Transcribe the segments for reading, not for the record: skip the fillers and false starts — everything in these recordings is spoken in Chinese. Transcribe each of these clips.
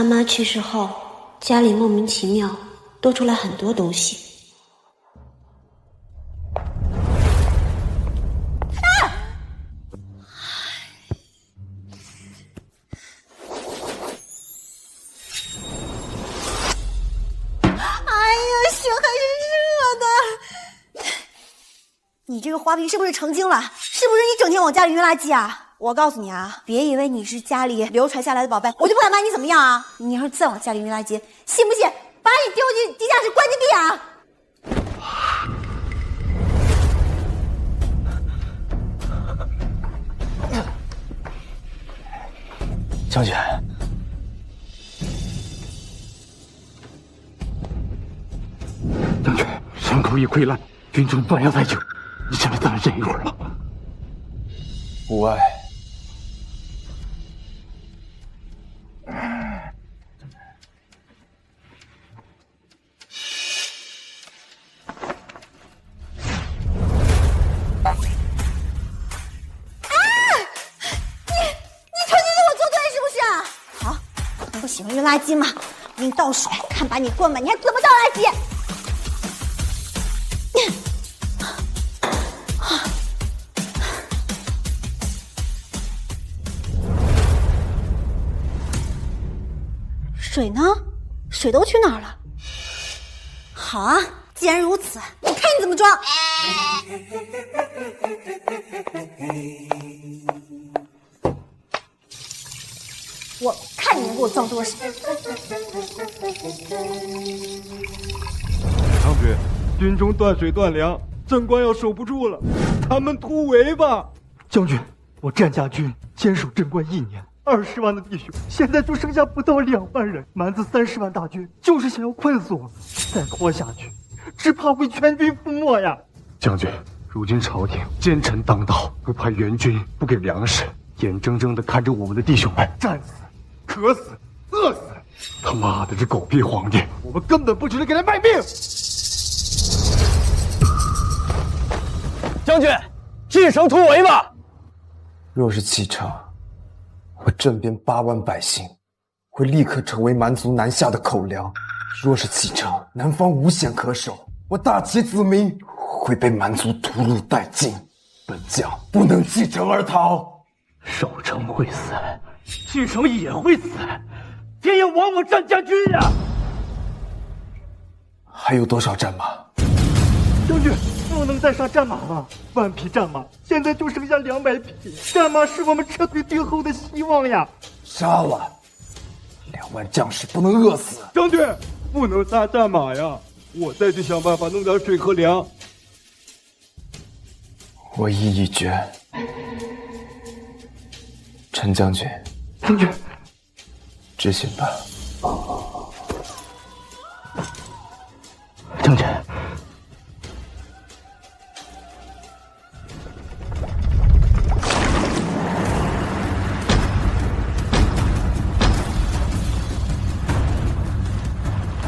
爸妈去世后，家里莫名其妙多出来很多东西。你这个花瓶是不是成精了？是不是你整天往家里运垃圾啊？我告诉你啊，别以为你是家里流传下来的宝贝，我就不敢把你怎么样啊！你要是再往家里运垃圾，信不信把你丢进地下室关禁闭啊？将军，将军，伤口已溃烂，军中断药太久，你现在再来忍一会儿吧。无碍。喜欢运垃圾吗？给你倒水，看把你灌满，你还怎么倒垃圾？水呢？水都去哪儿了？好啊，既然如此，我看你怎么装！我看你能给我装多少！将军，军中断水断粮，镇关要守不住了，他们突围吧！将军，我战家军坚守镇关1年，20万的弟兄，现在就剩下不到2万人，蛮子30万大军就是想要困死我们，再拖下去，只怕会全军覆没呀！将军，如今朝廷奸臣当道，不派援军，不给粮食，眼睁睁地看着我们的弟兄们战死、渴死、饿死。他妈的，这狗屁皇帝，我们根本不值得给他卖命！将军，进城突围吧！若是启程，我镇边8万百姓会立刻成为蛮族南下的口粮；若是启程，南方无险可守，我大齐子民会被蛮族屠戮殆尽。本将不能弃城而逃。守城会死，弃城也会死，天要亡我战家军呀！还有多少战马？将军，不能再杀战马了，万匹战马现在就剩下200匹，战马是我们撤退最后的希望呀！杀了！2万将士不能饿死。将军，不能杀战马呀！我再去想办法弄点水和粮。我意已决。陈将军，将军，执行吧。将军，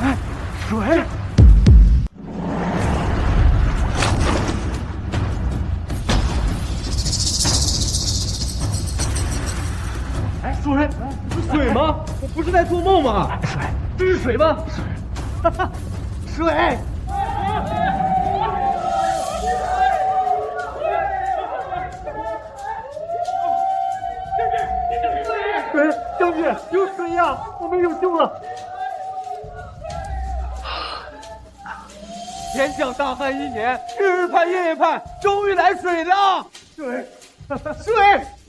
哎，水！水吗？我不是在做梦吗？水，这是水吗？水，哈哈，水！水，将军，有水呀！我们有救了！天降大旱1年，日日盼夜夜盼，终于来水了！水，水！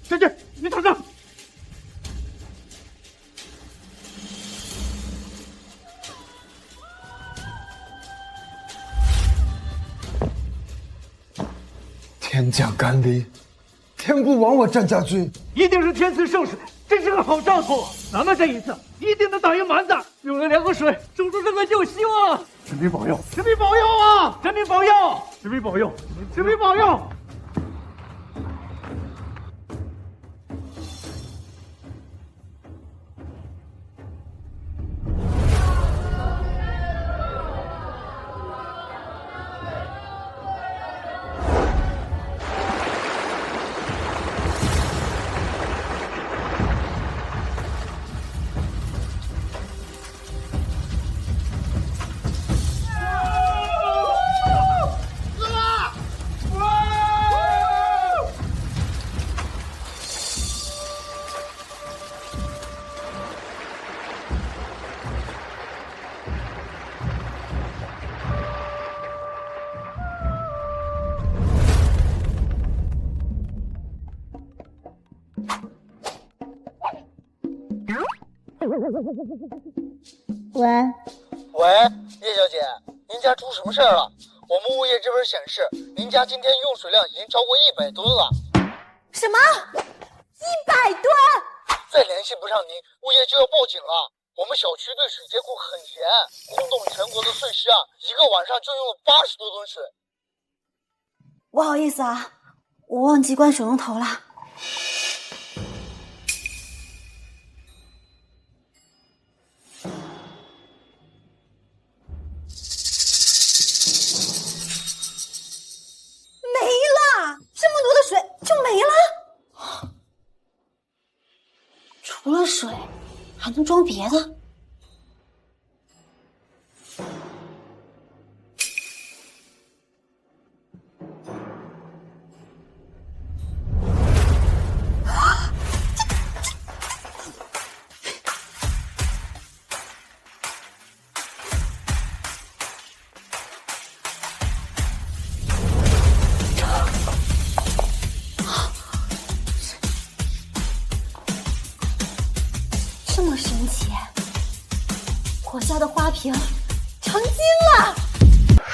将军，你等着！天降甘霖，天不亡我战家军，一定是天赐圣水，这是个好兆头。咱们这一次一定能打赢蛮子，有了粮和水，守住这个就有希望。神明保佑！神明保佑啊！神明保佑！神明保佑！神明保佑！喂，喂，叶小姐，您家出什么事儿了？我们物业这边显示，您家今天用水量已经超过100吨了。什么？100吨？再联系不上您，物业就要报警了。我们小区对水接库很严，轰动全国的碎尸案，1个晚上就用了80多吨水。不好意思啊，我忘记关水龙头了。没了，这么多的水就没了。除了水，还能装别的？这么神奇，我家的花瓶成精了。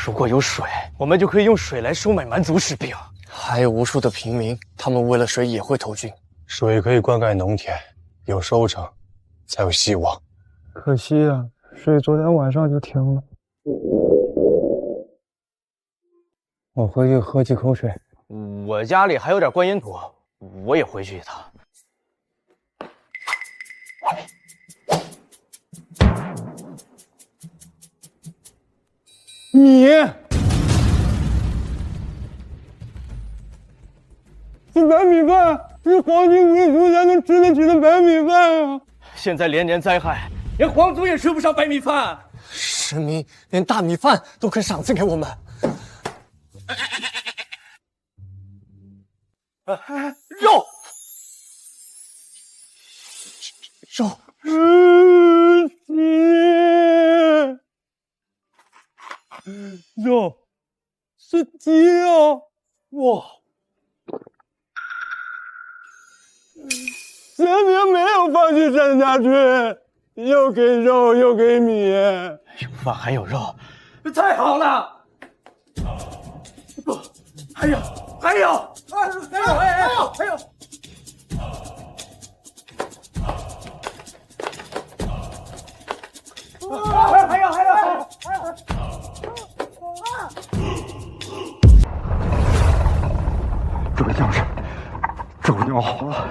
如果有水，我们就可以用水来收买蛮族士兵。还有无数的平民，他们为了水也会投军。水可以灌溉农田，有收成，才有希望。可惜啊，水昨天晚上就停了。我回去喝几口水。我家里还有点观音土，我也回去一趟。米是白米饭，是皇亲贵族才能吃得起的白米饭啊！现在连年灾害，连皇族也吃不上白米饭。神明连大米饭都肯赏赐给我们。肉，肉，肉是鸡肉，哇！神明没有放弃战家军，又给肉又给米，有饭还有肉，太好了！不，还有，还有，还有！这个将士肉要好了，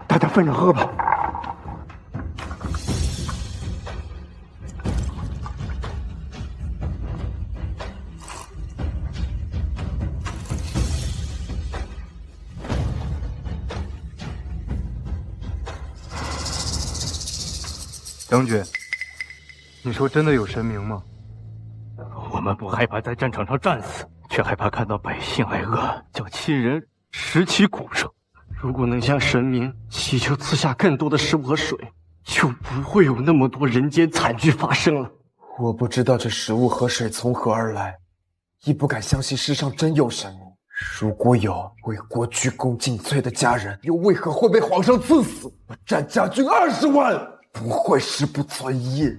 大家分着喝吧。将军，你说真的有神明吗？我们不害怕在战场上战死，却害怕看到百姓挨饿，叫亲人拾起骨肉。如果能向神明祈求赐下更多的食物和水，就不会有那么多人间惨剧发生了。我不知道这食物和水从何而来，亦不敢相信世上真有神明。如果有为国鞠躬尽瘁的家人，又为何会被皇上赐死？我战家军20万，不会食不存一。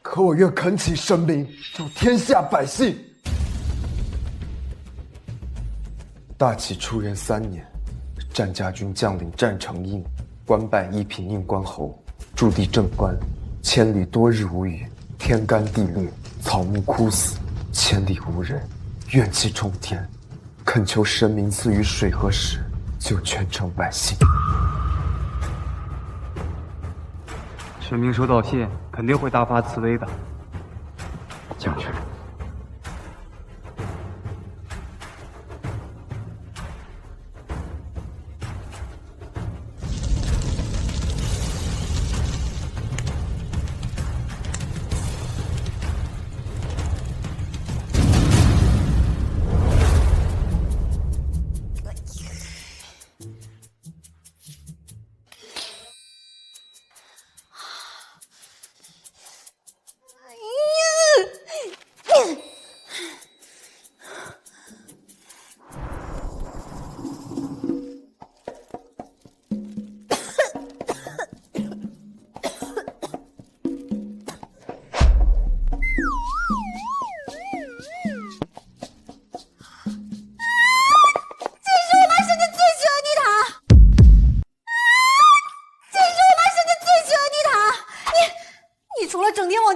可我愿恳请神明救天下百姓。大启初元3年，战家军将领战成印官拜一品印官侯，驻地正官，千里多日无雨，天干地裂，草木枯死，千里无人，怨气冲天，恳求神明赐予水和食，救全城百姓。神明收到信，肯定会大发慈悲的。将军，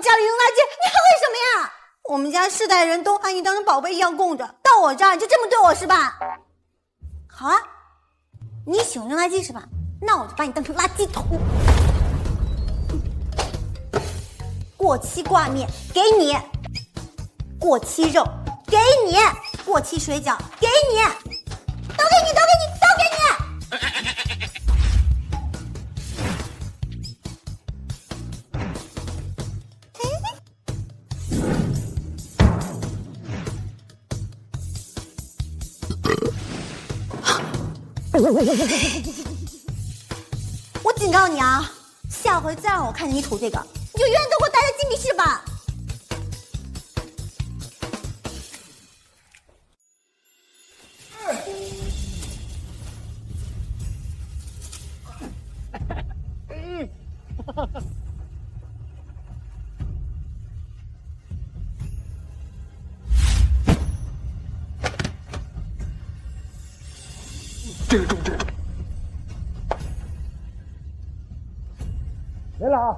家里扔垃圾，你还为什么呀？我们家世代人都把你当成宝贝一样供着，到我这儿你就这么对我是吧？好啊，你喜欢扔垃圾是吧？那我就把你当成垃圾桶。过期挂面给你，过期肉给你，过期水饺给你，都给你，都给你，都给你。我警告你啊，下回再让我看见你吐这个，你就永远都给我待在禁闭室吧。这个重这个。来了啊！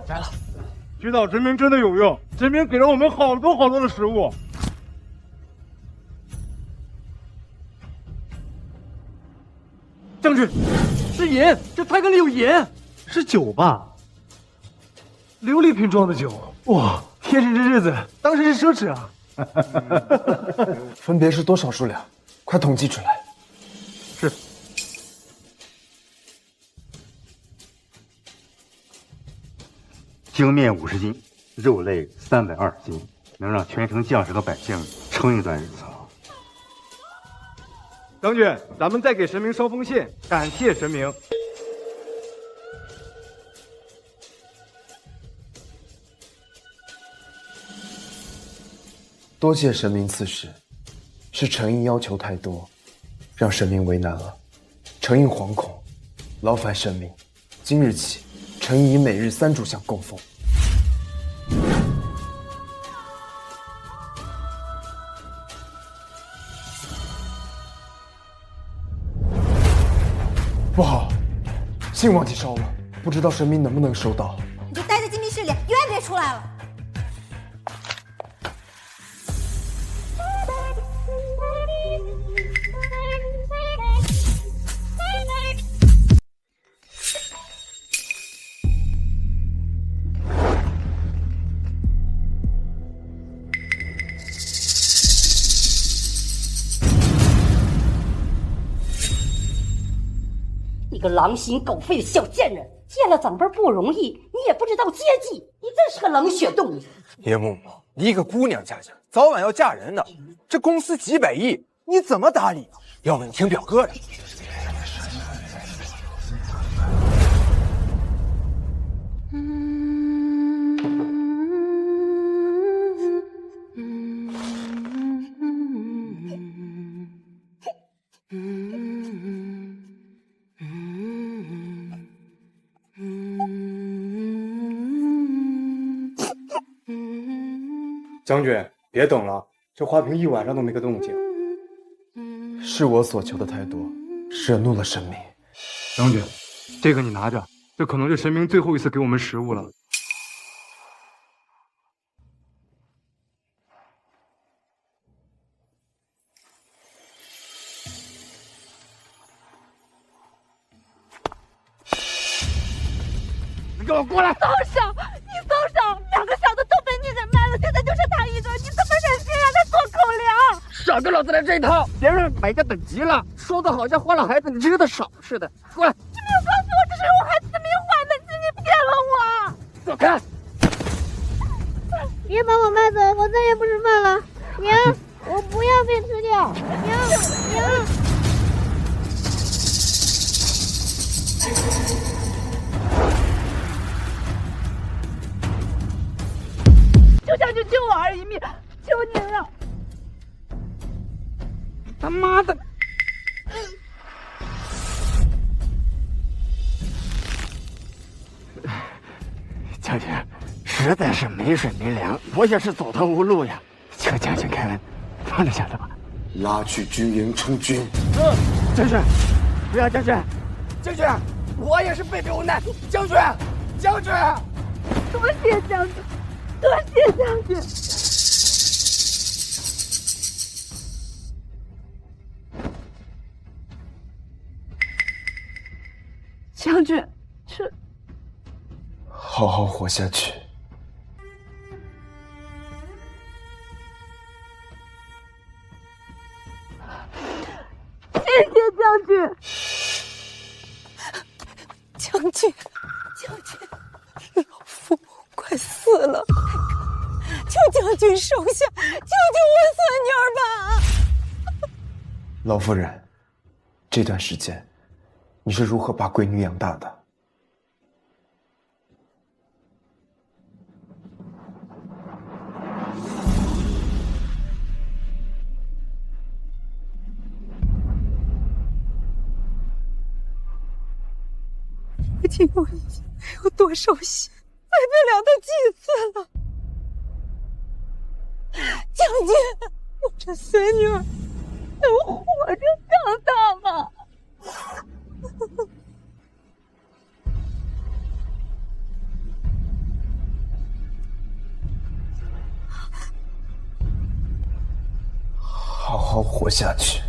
来了。祈祷神明真的有用，神明给了我们好多好多的食物。将军，是银，这菜缸里有银，是酒吧？琉璃瓶装的酒，哇！天神这日子当然是奢侈啊！分别是多少数量？快统计出来。是。精面50斤，肉类320斤，能让全城将士和百姓撑一段日子。将军，咱们再给神明捎封信，感谢神明。多谢神明赐食，是诚意要求太多，让神明为难了。诚意惶恐，劳烦神明，今日起，诚意以每日3炷香供奉。不好，信忘记烧了，不知道神明能不能收到。你就待在禁闭室里，永远别出来了。你个狼心狗肺的小贱人，见了长辈不容易，你也不知道阶级，你真是个冷血动物。叶木木，你一个姑娘家家，早晚要嫁人的，这公司几百亿，你怎么打理啊？要不你听表哥的。将军，别等了，这花瓶一晚上都没个动静。是我所求的太多，惹怒了神明。将军，这个你拿着，这可能是神明最后一次给我们食物了。你给我过来！松手！你松手！2个小的都被你给卖了，现在就剩他一个，你怎么忍心让他做口粮？少跟老子来这一套！别人买家等急了，说的好像花了孩子你吃的少似的。过来！你没有告诉我这是我孩子的命换的，你骗了我！走开！别把我卖走，我再也不吃饭了。娘，我不要被吃掉。娘。就将军救我儿一命，求您了！他妈的！将军，实在是没水没粮，我也是走投无路呀。求将军开恩，放着小子吧。拉去军营充军。将军，不要将军！将军，我也是被逼无奈。将军，将军！多谢将军。多谢将军。将军，这好好活下去。谢谢将军。将军，将军，老夫快死了，求将军收下，救救我孙女儿吧！老夫人，这段时间你是如何把闺女养大的？父亲，我已经没有多少血，再不了他几次了。将军，我这孙女儿能活着长大吗？好好活下去。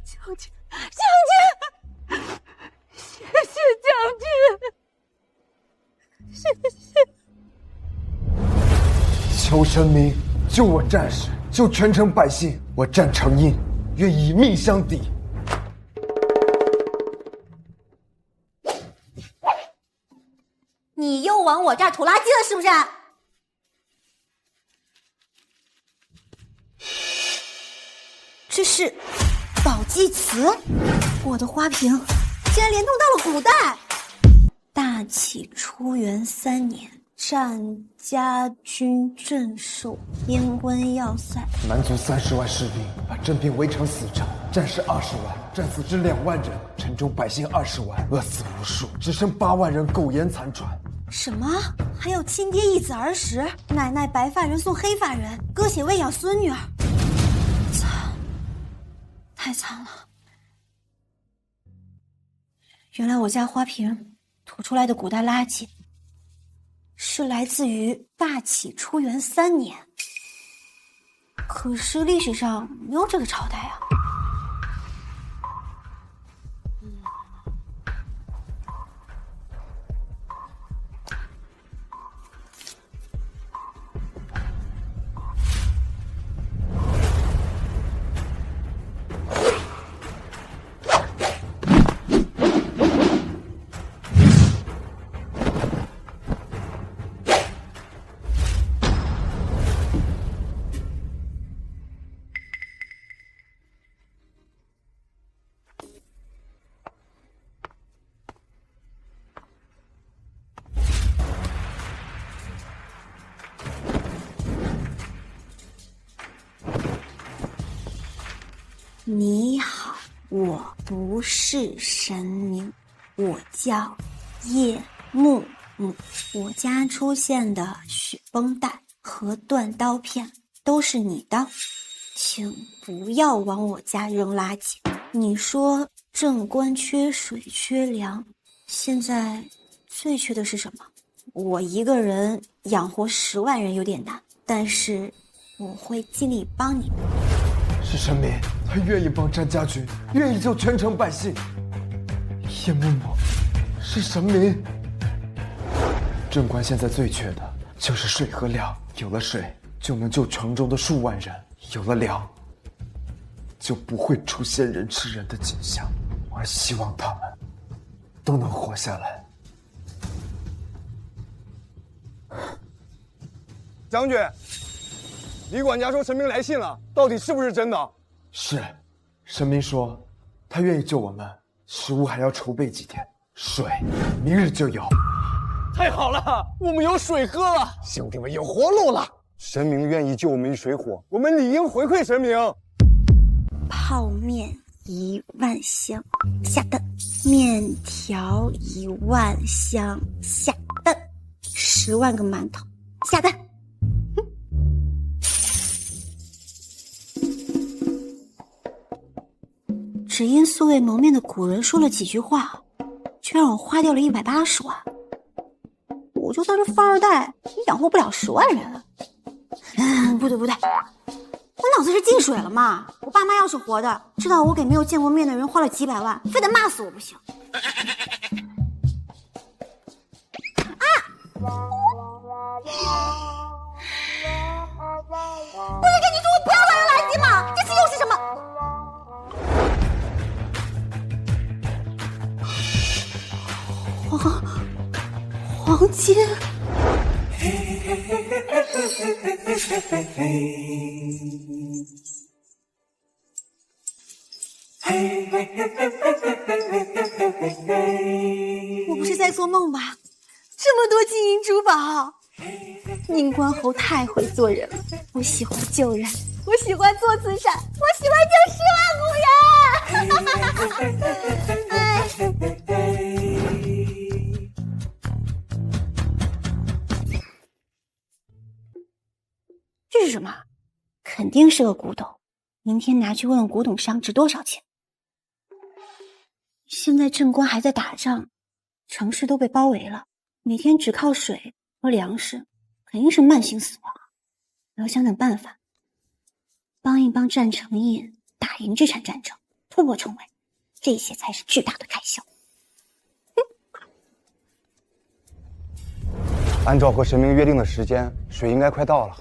将军，将军，谢谢将军，谢谢。求神明救我战士，救全城百姓，我战成印，愿以命相抵。你又往我这儿吐垃圾了是不是？这是宝鸡祠，我的花瓶竟然连通到了古代。大启初元3年，战家军镇守边关要塞，蛮族30万士兵把镇平围成死城，战士20万，战死之2万人，城中百姓20万，饿死无数，只剩8万人苟延残喘。什么？还有亲爹一子而食，奶奶白发人送黑发人，割血喂养孙女儿，惨，太惨了。原来我家花瓶吐出来的古代垃圾是来自于大启初元3年，可是历史上没有这个朝代啊。你好，我不是神明，我叫叶木木。我家出现的雪绷带和断刀片都是你的，请不要往我家扔垃圾。你说镇关缺水缺粮，现在最缺的是什么？我一个人养活10万人有点难，但是我会尽力帮你们。是神明，他愿意帮战家军，愿意救全城百姓。叶木木，是神明。镇关现在最缺的就是水和粮，有了水就能救城中的数万人，有了粮就不会出现人吃人的景象。我希望他们都能活下来。将军，李管家说神明来信了，到底是不是真的？是，神明说他愿意救我们，食物还要筹备几天，水明日就有。太好了，我们有水喝了，兄弟们有活路了。神明愿意救我们于水火，我们理应回馈神明。泡面1万箱，下蛋；面条1万箱，下蛋；10万个馒头，下蛋。只因素未谋面的古人说了几句话，却让我花掉了180万。就算是富二代，也养活不了10万人。不对，我脑子是进水了吗？我爸妈要是活的，知道我给没有见过面的人花了几百万，非得骂死我不行。不是跟你说我不要乱扔垃圾吗？这次又是什么？黄金。我不是在做梦吧？这么多金银珠宝，宁关侯太会做人了。我喜欢救人，我喜欢做慈善，我喜欢救10万古人。这是什么？肯定是个古董，明天拿去问问古董商值多少钱。现在镇关还在打仗，城市都被包围了，每天只靠水和粮食，肯定是慢性死亡。我要想想办法，帮一帮战成印，打赢这场战争，突破重围，这些才是巨大的开销。按照和神明约定的时间，水应该快到了。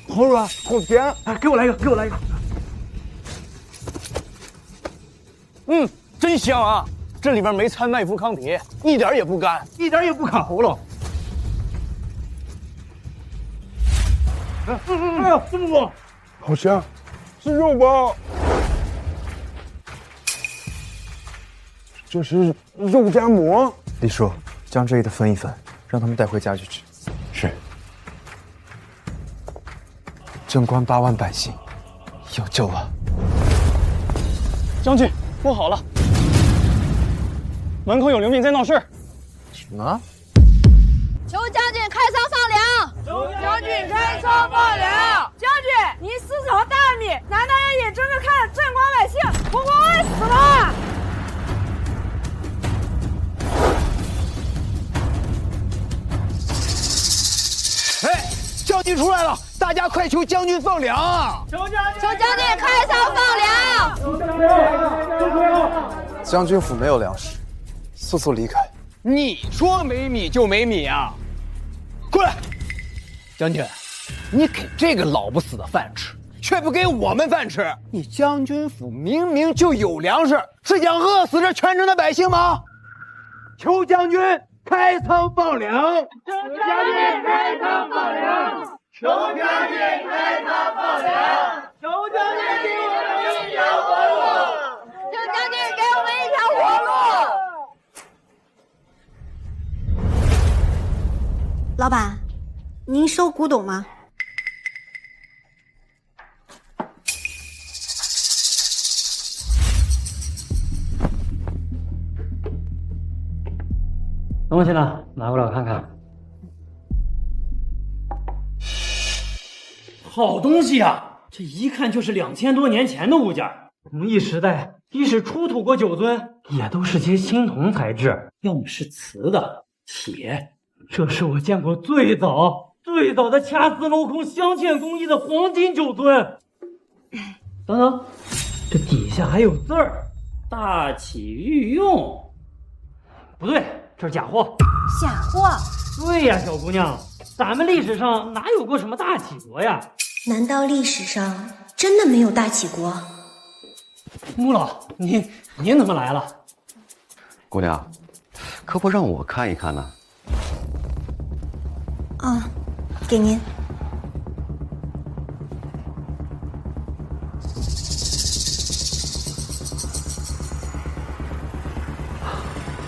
好软，好甜！给我来一个。真香啊！这里面没掺麦麸糠皮，一点也不干，一点也不卡喉咙。哎呀，这么多！好香，是肉吧？这是肉夹馍。李叔，将这里的分一分，让他们带回家去吃。是。镇关8万百姓有救了。将军，不好了！门口有流民在闹事。什么？求将军开仓放粮！求将军开仓放粮！将军，您私藏大米，难道要眼睁睁看镇关百姓活活饿死吗？哎，将军出来了！大家快求将军放粮啊！求将军开仓放粮！将军府没有粮食，速速离开。你说没米就没米啊！过来，将军，你给这个老不死的饭吃，却不给我们饭吃，你将军府明明就有粮食，是想饿死这全城的百姓吗？求将军开仓放粮！求将军开仓放粮！求将军开仓放粮！求将军给我们一条活路！求将军给我们一条活路！老板，您收古董吗？东西呢？拿过来我看看。好东西啊！这一看就是2000多年前的物件。农艺时代，即使出土过酒樽，也都是些青铜材质，要么是瓷的、铁。这是我见过最早的掐丝镂空镶嵌工艺的黄金酒樽。等等，这底下还有字儿，大启御用。不对，这是假货。假货？对呀，小姑娘，咱们历史上哪有过什么大启国呀？难道历史上真的没有大启国？穆老，您怎么来了？姑娘，可不让我看一看呢？啊，给您。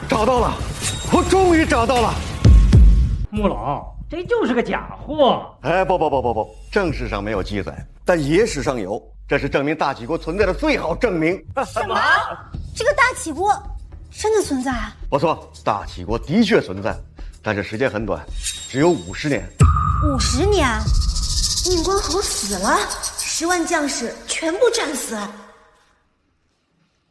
找到了，我终于找到了。穆老，这就是个假货。哎，不，正史上没有记载，但野史上有，这是证明大启国存在的最好证明。什么？这个大启国真的存在啊？不错，大启国的确存在，但是时间很短，只有50年。50年？宁关侯死了？ 10万将士全部战死。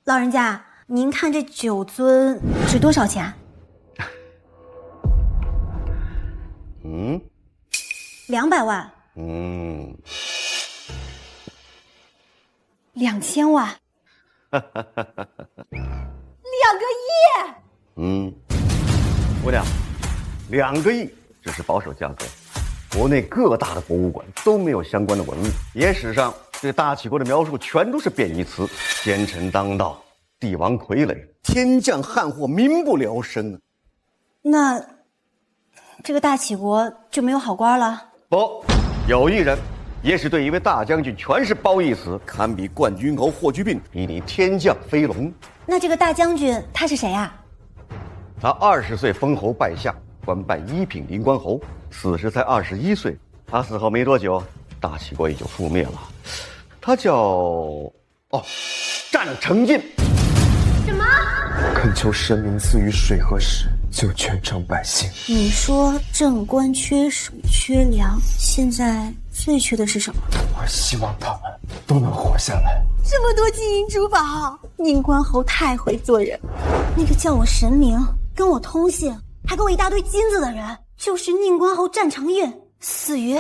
老人家，您看这9尊值多少钱？200万。2000万。2个亿。姑娘，2个亿只是保守价格，国内各大的博物馆都没有相关的文物，野史上对大齐国的描述全都是贬义词，奸臣当道，帝王傀儡，天降旱祸，民不聊生啊。那这个大齐国就没有好官了？不，有一人，野史对一位大将军全是褒义词，堪比冠军侯霍去病，比你天降飞龙。那这个大将军他是谁啊？他20岁封侯拜相，官拜1品临关侯，死时才21岁。他死后没多久，大齐国也就覆灭了。他叫战成印。什么？恳求神明赐予水和食，救全城百姓。你说正官缺水缺粮，现在最缺的是什么？我希望他们都能活下来。这么多金银珠宝，宁关侯太会做人。那个叫我神明，跟我通信，还给我一大堆金子的人，就是宁关侯战成印，死于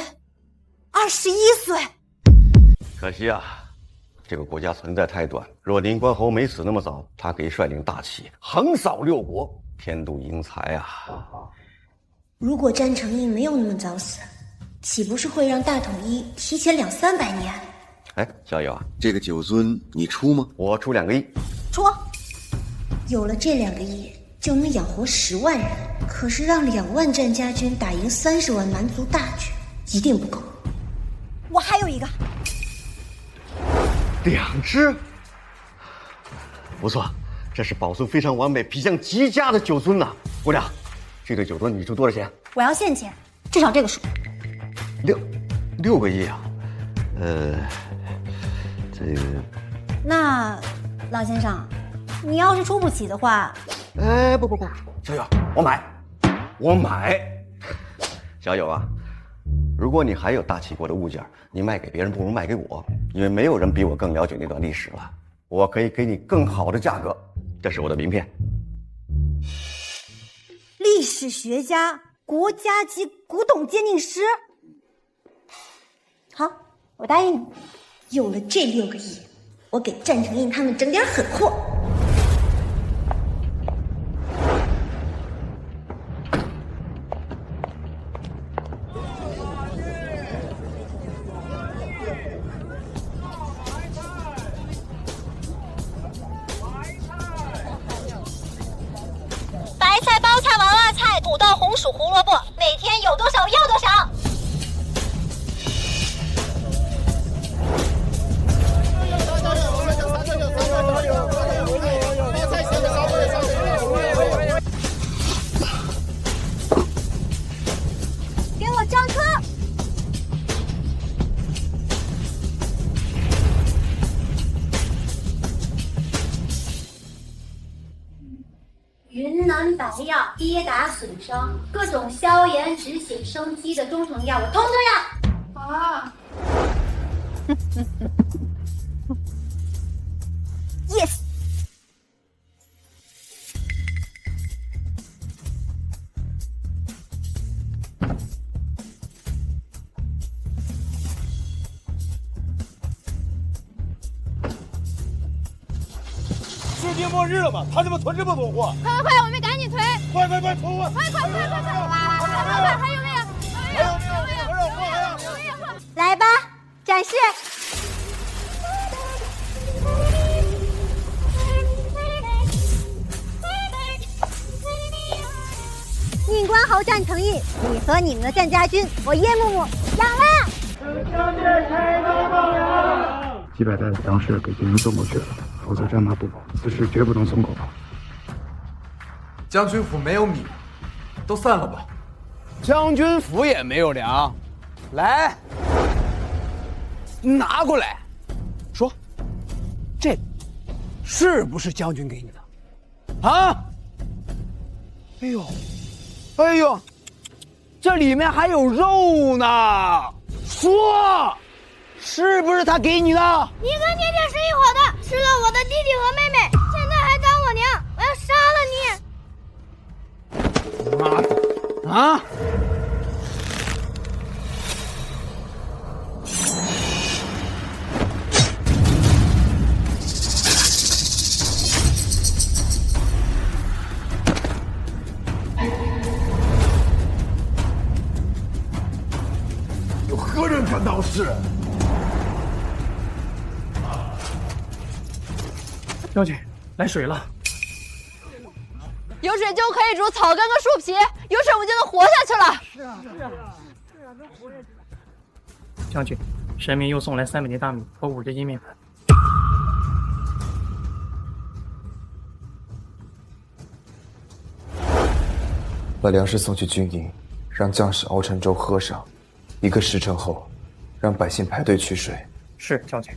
21岁。可惜啊，这个国家存在太短。若宁关侯没死那么早，他可以率领大齐横扫6国，天妒英才啊！如果战成印没有那么早死，岂不是会让大统一提前200-300年？哎，小友啊，这个9尊你出吗？我出2个亿。出。有了这2个亿，就能养活10万人。可是让2万战家军打赢30万蛮族大军，一定不够。我还有一个。2只，不错，这是保存非常完美、皮相极佳的9尊呐。姑娘，这对9尊你出多少钱？我要现钱，至少这个数。6个亿啊？这个……那老先生，你要是出不起的话，不，小友，我买。小友啊，如果你还有大齐国的物件，你卖给别人不如卖给我，因为没有人比我更了解那段历史了。我可以给你更好的价格，这是我的名片。历史学家、国家级古董鉴定师。好，我答应你。有了这6个亿，我给战成印他们整点狠货。白菜、包菜、娃娃菜、土豆、红薯、胡萝卜，每天有多少要多少。给我上车！云南白药，跌打损伤，各种消炎止血生肌的中成药，我通通要。啊！Yes。世界末日了吗？他怎么囤这么多货？快，我们赶紧囤！快，囤货！快！还有没有？来吧，展示。宁关侯战成印，你和你们的战家军，我叶木木养了。几百袋的粮食给敌人送过去了，否则战马不保，此事绝不能松口。将军府没有米，都散了吧。将军府也没有粮，来，拿过来，说，这是不是将军给你的？啊？哎呦，这里面还有肉呢，说。是不是他给你的？你跟爹爹是一伙的，吃了我的弟弟和妹妹，现在还当我娘，我要杀了你！妈的！啊！有何人敢闹事？将军，来水了。有水就可以煮草根和树皮，有水我们就能活下去了。能活下去。将军，神明又送来300斤大米和50斤面粉。把粮食送去军营，让将士熬成粥喝上。1个时辰后，让百姓排队取水。是，将军。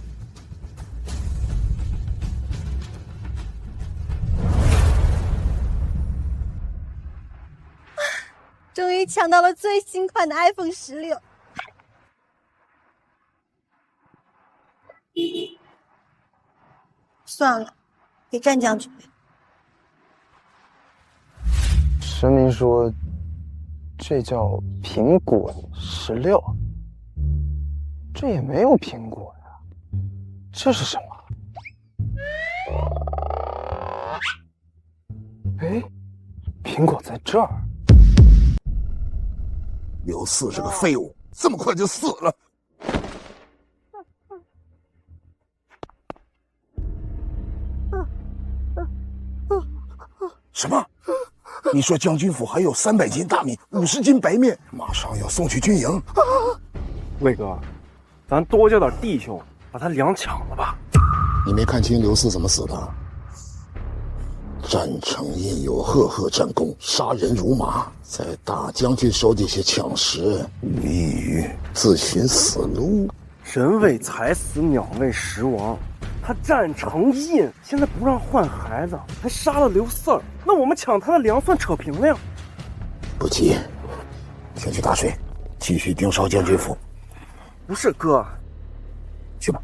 终于抢到了最新款的 iPhone 16。算了，给战将军呗。神明说，这叫苹果16，这也没有苹果呀，这是什么？哎，苹果在这儿。刘四是个废物，这么快就死了。什么？你说将军府还有300斤大米、50斤白面，马上要送去军营。魏哥，咱多叫点弟兄，把他粮抢了吧。你没看清刘四怎么死的？战城印有赫赫战功，杀人如麻，在大将军手底下抢食，无异于自寻死路。人为财死，鸟为食亡。他战城印，现在不让换孩子，还杀了刘四儿，那我们抢他的粮算扯平了呀？不急，先去打水，继续盯梢将军府。不是哥，去吧。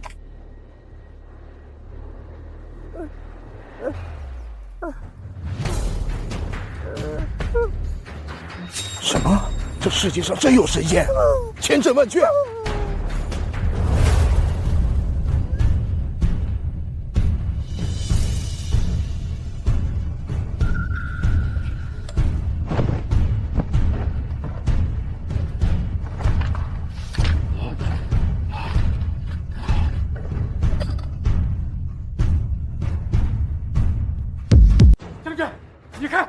什么？这世界上真有神仙？千真万确。将军，你看，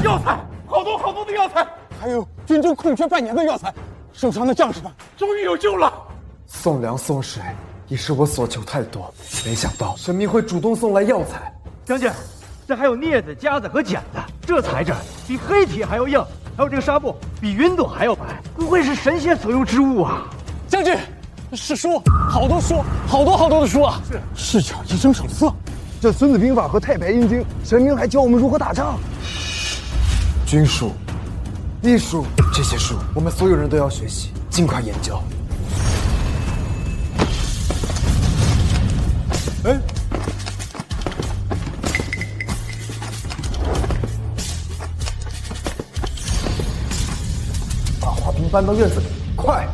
药材，好多的药材。还有军中空缺半年的药材，受伤的将士们终于有救了。送粮送水也是我所求太多，没想到神明会主动送来药材。将军，这还有镊子、夹子和剪子，这材质比黑铁还要硬，还有这个纱布比云朵还要白，不会是神仙所用之物啊！将军，是书，好多书，好多的书啊！是讲医生手册，这《孙子兵法》和《太白阴经》，神明还教我们如何打仗。军术、医术这些书，我们所有人都要学习，尽快研究。哎，把花瓶搬到院子里，快！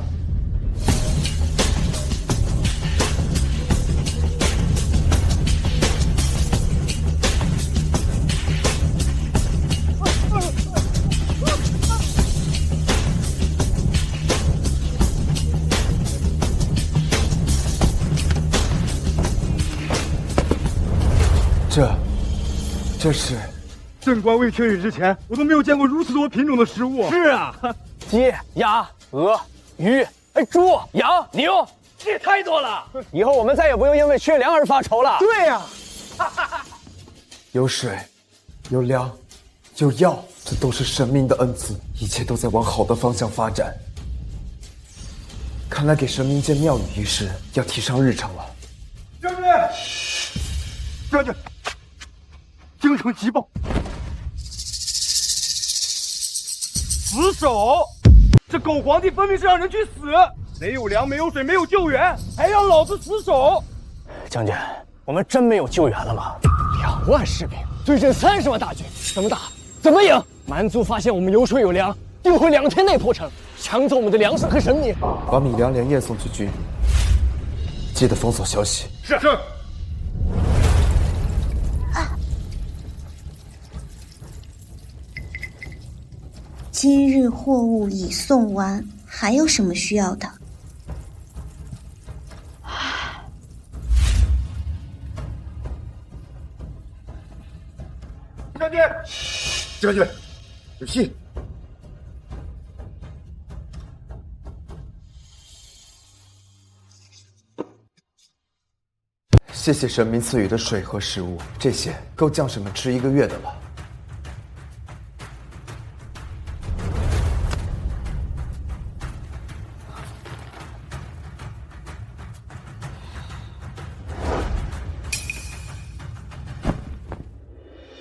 这是镇关未缺羽之前，我都没有见过如此多品种的食物。是啊，鸡、鸭、鹅、鱼、猪、羊、牛，这也太多了。以后我们再也不用因为缺粮而发愁了。对呀，有水，有粮，有药，这都是神明的恩赐，一切都在往好的方向发展。看来给神明建庙宇仪式要提上日程了。将军，将军。京城急报，死守！这狗皇帝分明是让人去死！没有粮，没有水，没有救援，还让老子死守！将军，我们真没有救援了吗？2万士兵对阵30万大军，怎么打？怎么赢？蛮族发现我们有水有粮，定会2天内破城，抢走我们的粮食和生命。把米粮连夜送去军营，记得封锁消息。是。今日货物已送完，还有什么需要的？将军，有信。谢谢神明赐予的水和食物，这些够将士们吃1个月的了。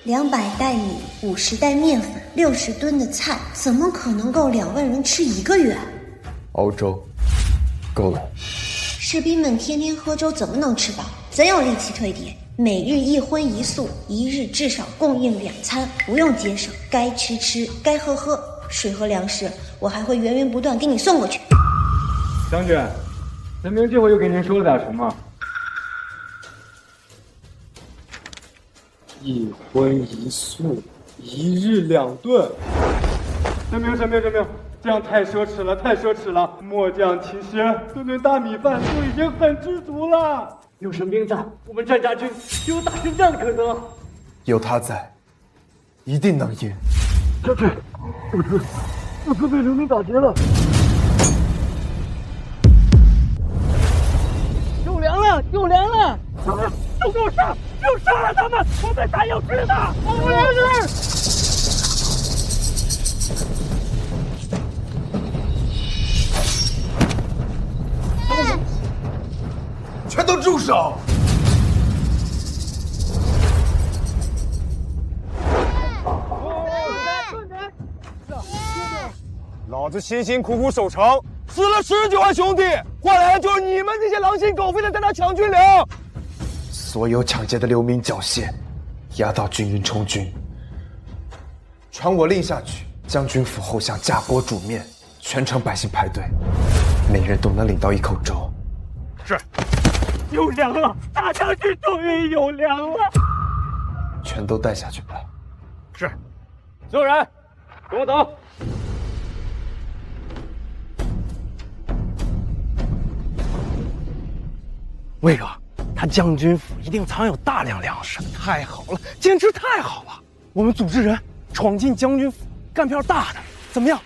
200袋米，50袋面粉，60吨的菜，怎么可能够2万人吃1个月？熬粥，够了。士兵们天天喝粥，怎么能吃饱？怎有力气退敌？每日1荤1素，1日至少供应2餐，不用节省，该吃吃，该喝喝。水和粮食，我还会源源不断给你送过去。将军，神明这回又给您说了点什么？1荤1素，1日2顿。神明，这样太奢侈了，太奢侈了！末将其实顿大米饭就已经很知足了。有神兵在，我们战家军就有打胜仗的可能。有他在，一定能赢。将军，物资被流民打劫了。有粮了！都给我上！就杀了他们！我们还有吃的！我们粮食！全都住手！老子辛辛苦苦守城，死了19万兄弟，换来的就是你们这些狼心狗肺的在那抢军粮。所有抢劫的流民缴械，押到军营充军。传我令下去，将军府后巷架锅煮面，全城百姓排队，每人都能领到1口粥。是，有粮了，大将军终于有粮了。全都带下去吧。是，所有人，跟我走。魏哥，他将军府一定藏有大量粮食，太好了，简直太好了！我们组织人闯进将军府，干票大的，怎么样？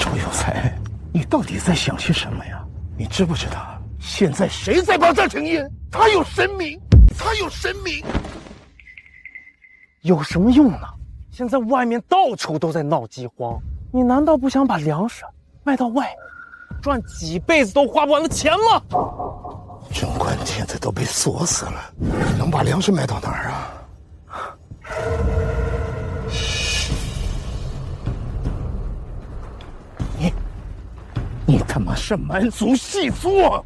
周有才，你到底在想些什么呀？你知不知道，现在谁在帮战成印？他有神明，他有神明，有什么用呢？现在外面到处都在闹饥荒，你难道不想把粮食卖到外面，赚几辈子都花不完的钱吗？贞观现在都被锁死了，能把粮食卖到哪儿啊？你他妈是蛮族细作！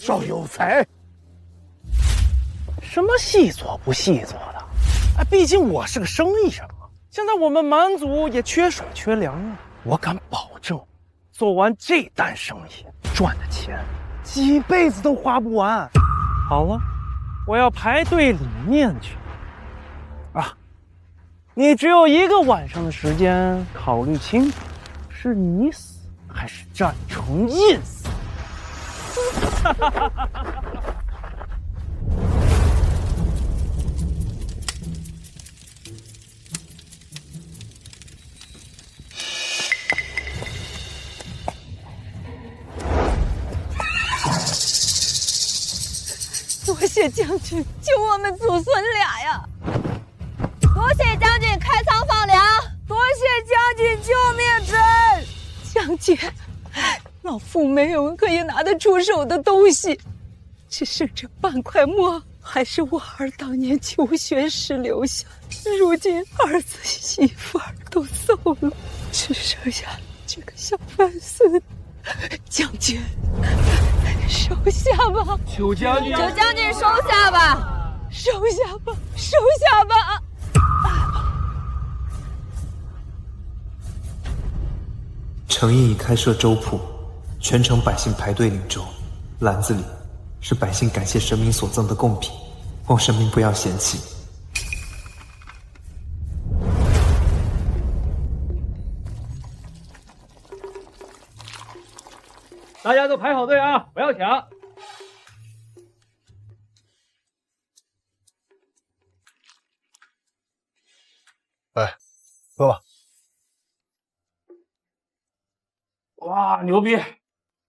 赵有才，什么细作不细作的？哎，毕竟我是个生意人嘛。现在我们蛮族也缺水缺粮啊，我敢保证，做完这单生意赚的钱，几辈子都花不完。好了，我要排队领面去。啊，你只有1个晚上的时间考虑清楚，是你死还是战成印死。多谢将军救我们祖孙俩呀！多谢将军开仓放粮，多谢将军救命之恩。将军，老夫没有可以拿得出手的东西，只剩这半块馍还是我儿当年求学时留下，如今儿子媳妇儿都走了，只剩下这个小半孙。将军，收下吧！求将军，求将军收下吧！收下吧！收下吧！程印已开设粥铺，全城百姓排队领粥，篮子里是百姓感谢神明所赠的贡品，望神明不要嫌弃。大家都排好队啊，不要抢。哎，喝吧。哇，牛逼！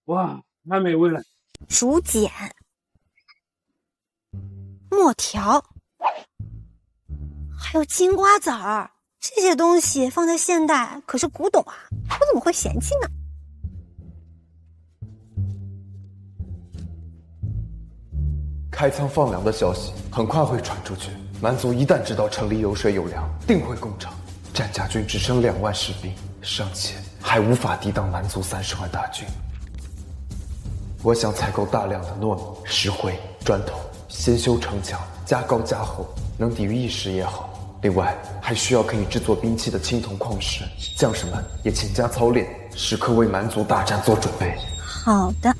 哇，太美味了。竹简、墨条，还有金瓜子儿，这些东西放在现代可是古董啊，我怎么会嫌弃呢？开仓放粮的消息很快会传出去，蛮族一旦知道城里有水有粮，定会攻城。战甲军只剩2万士兵，尚且还无法抵挡蛮族30万大军。我想采购大量的糯米、石灰、砖头，先修城墙，加高加厚，能抵御一时也好。另外，还需要可以制作兵器的青铜矿石，将士们也勤加操练，时刻为蛮族大战做准备。好的，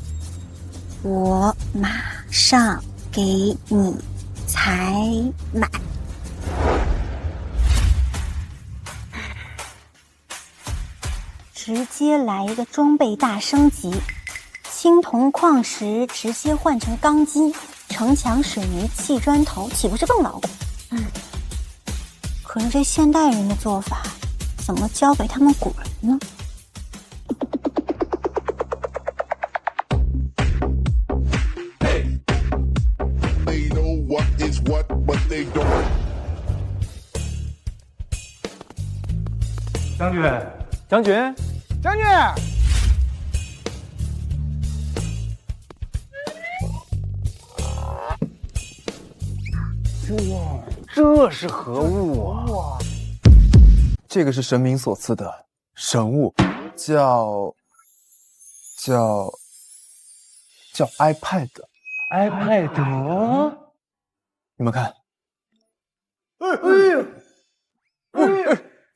我马上给你采买。直接来一个装备大升级，青铜矿石直接换成钢筋，城墙水泥砌砖头，岂不是更牢固？可是这现代人的做法，怎么交给他们古人呢？将军，将军，将军！这是何物啊？这个是神明所赐的神物，叫 iPad。iPad？你们看，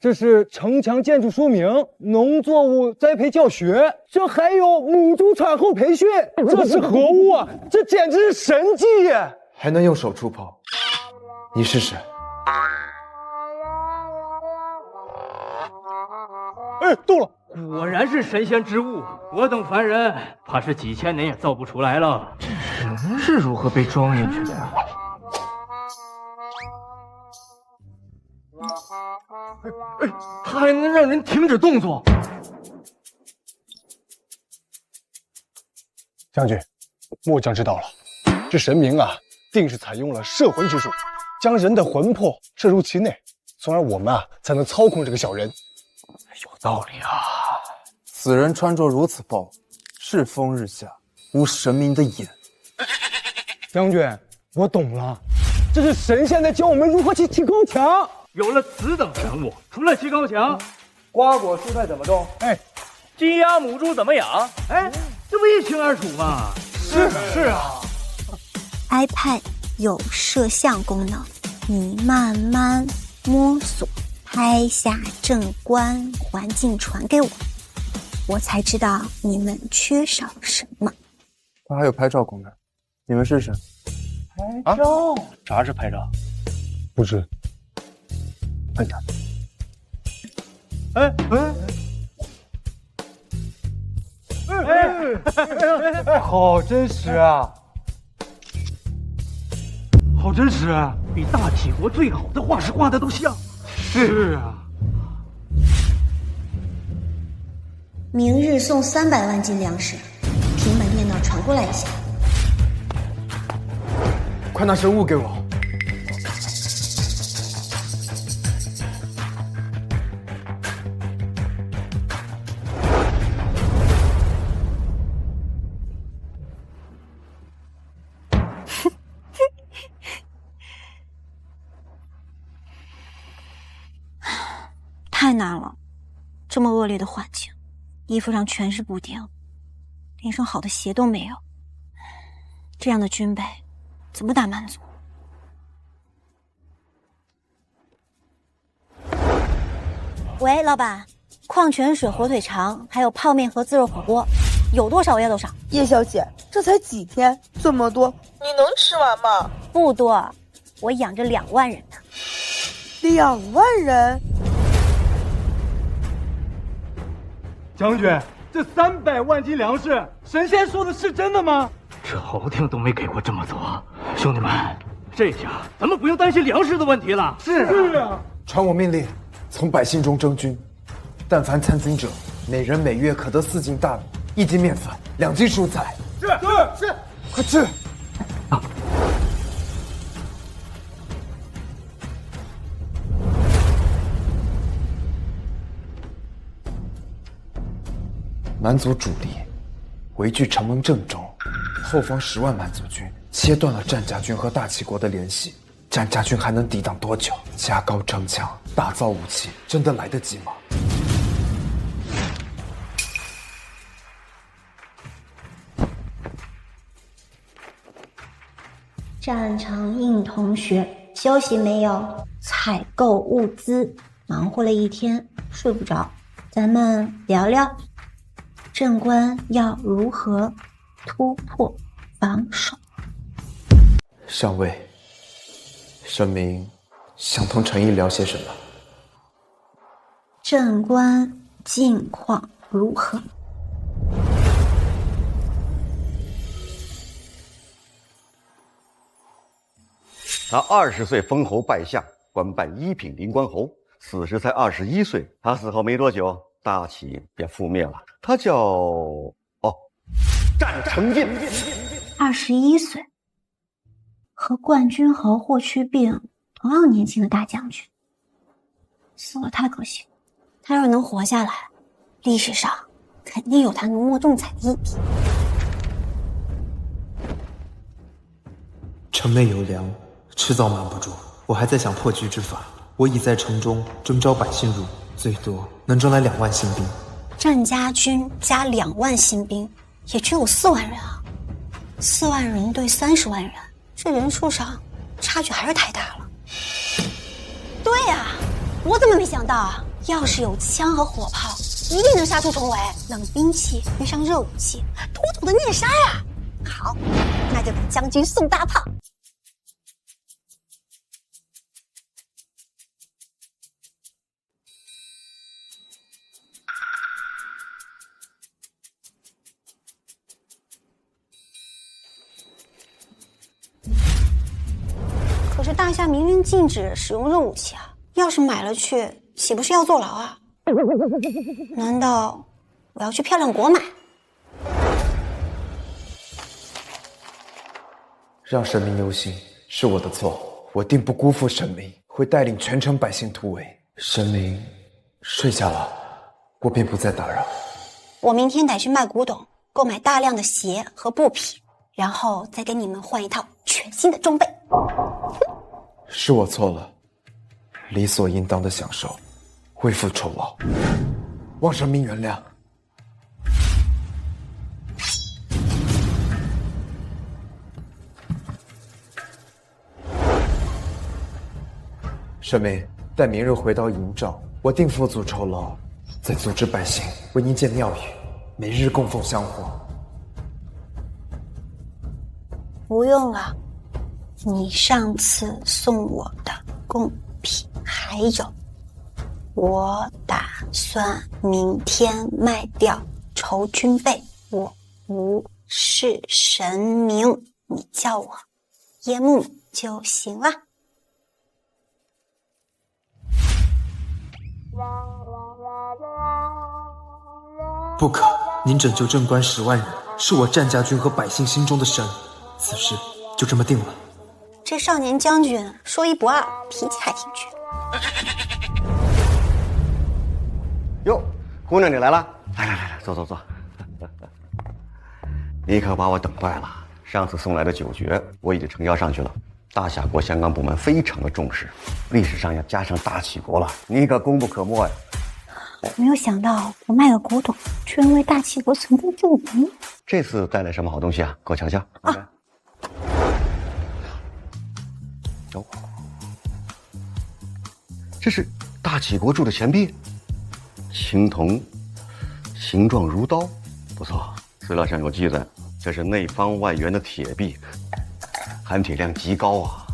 这是城墙建筑说明、农作物栽培教学，这还有母猪产后培训，这是何物啊？这简直是神迹耶！还能用手触碰，你试试。哎，动了！果然是神仙之物，我等凡人怕是几千年也造不出来了。这人是如何被装进去的呀？它还能让人停止动作。将军，末将知道了，这神明啊，定是采用了摄魂之术，将人的魂魄摄入其内，从而我们啊才能操控这个小人。有道理啊！此人穿着如此暴，世风日下，无神明的眼。将军，我懂了，这是神仙在教我们如何去砌高墙。有了此等神物，除了砌高墙，瓜果蔬菜怎么种？哎，鸡鸭母猪怎么养？哎，这不一清二楚吗？是啊。iPad 有摄像功能，你慢慢摸索，拍下正观环境传给我，我才知道你们缺少什么。它还有拍照功能，你们试试。拍照？啥是拍照？不知。按下。好真实啊！好真实啊，比大齐国最好的画师画的都像。是啊。明日送300万斤粮食，平板电脑传过来一下。快拿神物给我。太难了，这么恶劣的环境，衣服上全是补丁，连双好的鞋都没有。这样的军备，怎么打蛮族？喂，老板，矿泉水、火腿肠，还有泡面和自肉火锅，有多少我要多少。叶小姐，这才几天，这么多，你能吃完吗？不多，我养着2万人呢。2万人？将军，这300万斤粮食，神仙说的是真的吗？朝廷都没给过这么多，兄弟们，这下咱们不用担心粮食的问题了。是啊，传我命令，从百姓中征军，但凡参军者，每人每月可得4斤大米、1斤面粉、2斤蔬菜。是，快去！蛮族主力围据城门正中，后方10万蛮族军切断了战家军和大齐国的联系。战家军还能抵挡多久？加高城墙，打造武器，真的来得及吗？战场应同学，休息没有？采购物资，忙活了一天，睡不着。咱们聊聊，正官要如何突破防守？上尉，神明想同陈毅聊些什么？正官近况如何？他20岁封侯拜相，官拜1品临关侯，死时才21岁。他死后没多久，大齐便覆灭了。他叫战成印。21岁，和冠军侯霍去病同样年轻的大将军，死了太可惜了。他要是能活下来，历史上肯定有他浓墨重彩的一笔。城内有粮，迟早瞒不住。我还在想破局之法。我已在城中征召百姓入，最多能征来2万新兵。战家军加2万新兵，也只有4万人啊！4万人对30万人，这人数上差距还是太大了。对呀，我怎么没想到啊？要是有枪和火炮，一定能杀出重围。冷兵器遇上热武器，土土的虐杀呀！好，那就给将军送大炮。可是大夏明令禁止使用热武器啊，要是买了去，岂不是要坐牢啊？难道我要去漂亮国买？让神明忧心是我的错，我定不辜负神明，会带领全城百姓突围。神明睡下了，我便不再打扰。我明天得去卖古董，购买大量的鞋和布匹，然后再给你们换一套全新的装备。是我错了，理所应当的享受，为父酬劳，望神明原谅。神明，待明日回到营帐，我定负足酬劳，再组织百姓为您建庙宇，每日供奉香火。不用了，你上次送我的贡品还有，我打算明天卖掉筹军备。我不是神明，你叫我耶木就行了。不可！您拯救镇关10万人，是我战家军和百姓心中的神。此事就这么定了。这少年将军说一不二，脾气还挺倔。哟，姑娘你来了，来，坐。你可把我等坏了。上次送来的酒爵我已经呈交上去了，大夏国相关部门非常的重视，历史上要加上大齐国了，你可功不可没呀。没有想到我卖个古董，居然为大齐国存功救民。这次带来什么好东西啊？给我瞧瞧。啊，哦，这是大齐国铸的钱币，青铜，形状如刀，不错。资料上有记载，这是内方外圆的铁币，含铁量极高啊。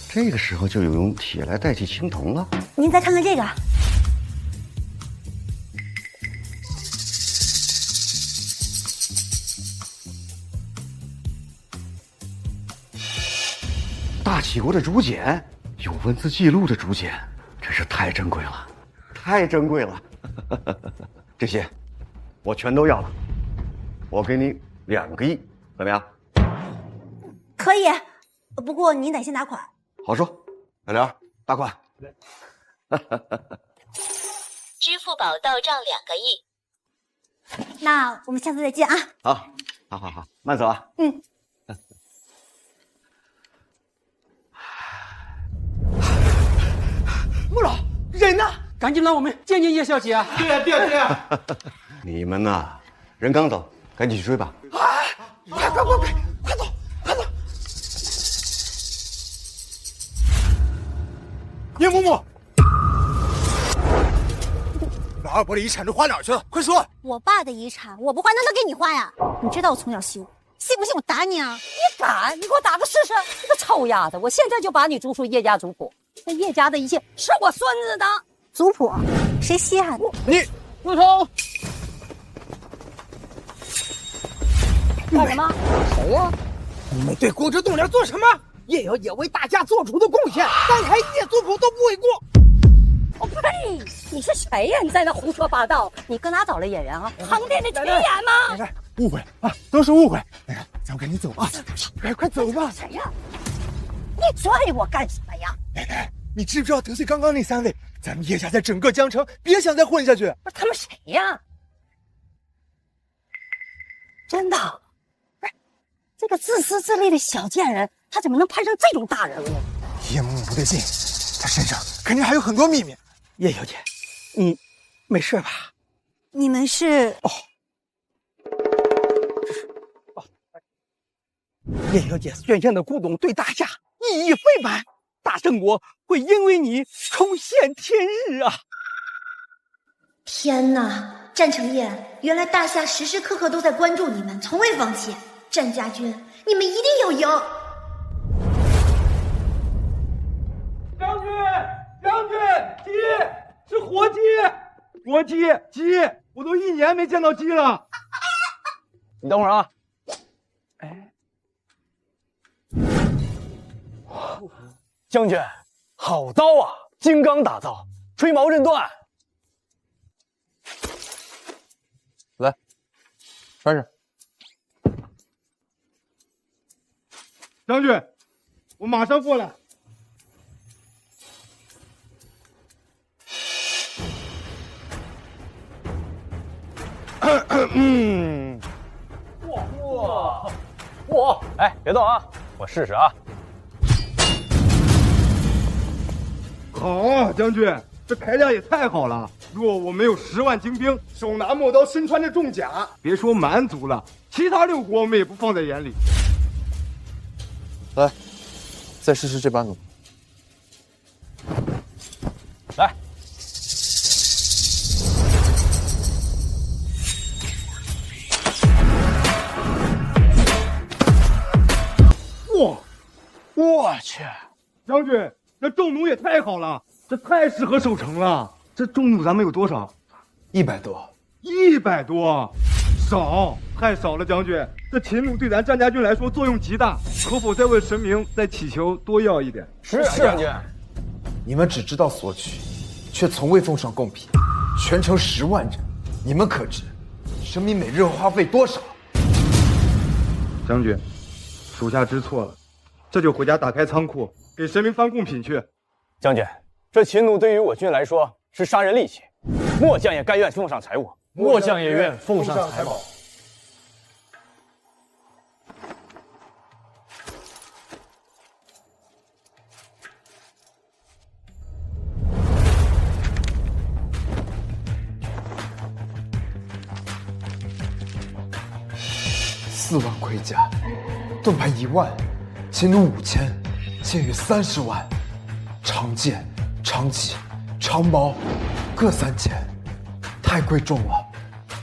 这个时候就有用铁来代替青铜了。您再看看这个。大齐国的竹简，有文字记录的竹简，真是太珍贵了，太珍贵了。这些我全都要了，我给你2个亿，怎么样？可以，不过您得先打款。好说，小刘，打款。支付宝到账2个亿。那我们下次再见啊！好，慢走啊。嗯。穆老，人呢？赶紧让我们见见叶小姐啊！对呀。你们呐，人刚走，赶紧去追吧。快走！叶木木，老二伯的遗产都花哪儿去了？快说！我爸的遗产我不花，那能给你花呀？你知道我从小习武，信不信我打你啊？你敢？你给我打个试试！你个臭丫头，我现在就把你逐出叶家族谱。这叶家的一切是我孙子的族谱，谁稀罕你？陆冲，干什么？谁呀？你们对国之栋梁做什么？叶小姐为大家做出的贡献，单台叶族谱都不为过。我呸！你是谁呀？你在那胡说八道！你搁哪找来演员啊？横店的群演吗？误会啊，都是误会。咱们赶紧走吧，快走吧。谁呀？你拽我干什么呀？奶奶，你知不知道得罪刚刚那3位，咱们叶家在整个江城别想再混下去。不是他们谁呀？真的？不是这个自私自利的小贱人，他怎么能攀上这种大人物？叶木木不对劲，他身上肯定还有很多秘密。叶小姐，你没事吧？你们是？叶小姐捐献的古董对大夏意义非凡，大郑国会因为你重现天日啊！天哪，战成业，原来大夏时时刻刻都在关注你们，从未放弃。战家军，你们一定要赢！将军，鸡是活鸡，活鸡，我都1年没见到鸡了。你等会儿啊。将军，好刀啊，金刚打造，吹毛刃断。来，穿上。将军，我马上过来。哇！哎，别动啊，我试试啊。好啊，将军，这牌量也太好了。若我没有10万精兵，手拿陌刀，身穿着重甲，别说蛮族了，其他6国我们也不放在眼里。来，再试试这把弩。来。我去，将军，这重弩也太好了，这太适合守城了。这重弩咱们有多少？100多。100多，少，太少了，将军。这秦弩对咱战家军来说作用极大，可否再问神明，再祈求多要一点？是啊，将军。你们只知道索取，却从未奉上贡品，全城10万人，你们可知神明每日花费多少？将军，属下知错了。这就回家打开仓库，给神明翻贡品去。将军，这秦弩对于我军来说是杀人利器，末将也甘愿奉上财物。末将也愿奉上财宝。4万盔甲，盾牌1万，秦弩5000，箭约30万，长剑、长戟、长矛各3000，太贵重了。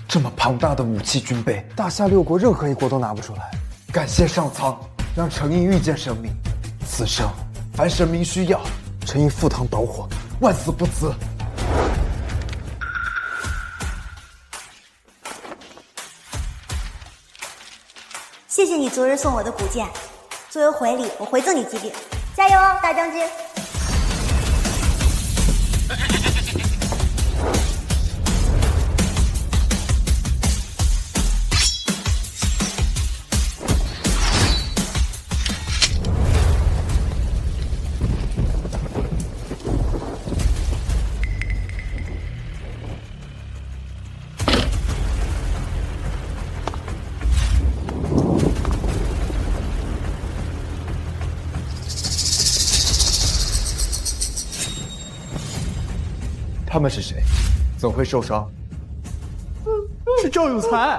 这么庞大的武器军备，大夏6国任何一国都拿不出来。感谢上苍，让程印遇见神明。此生凡神明需要，程印赴汤蹈火，万死不辞。谢谢你昨日送我的古剑，作为回礼，我回赠你几柄。加油哦，大将军！他们是谁？怎会受伤？是赵有才。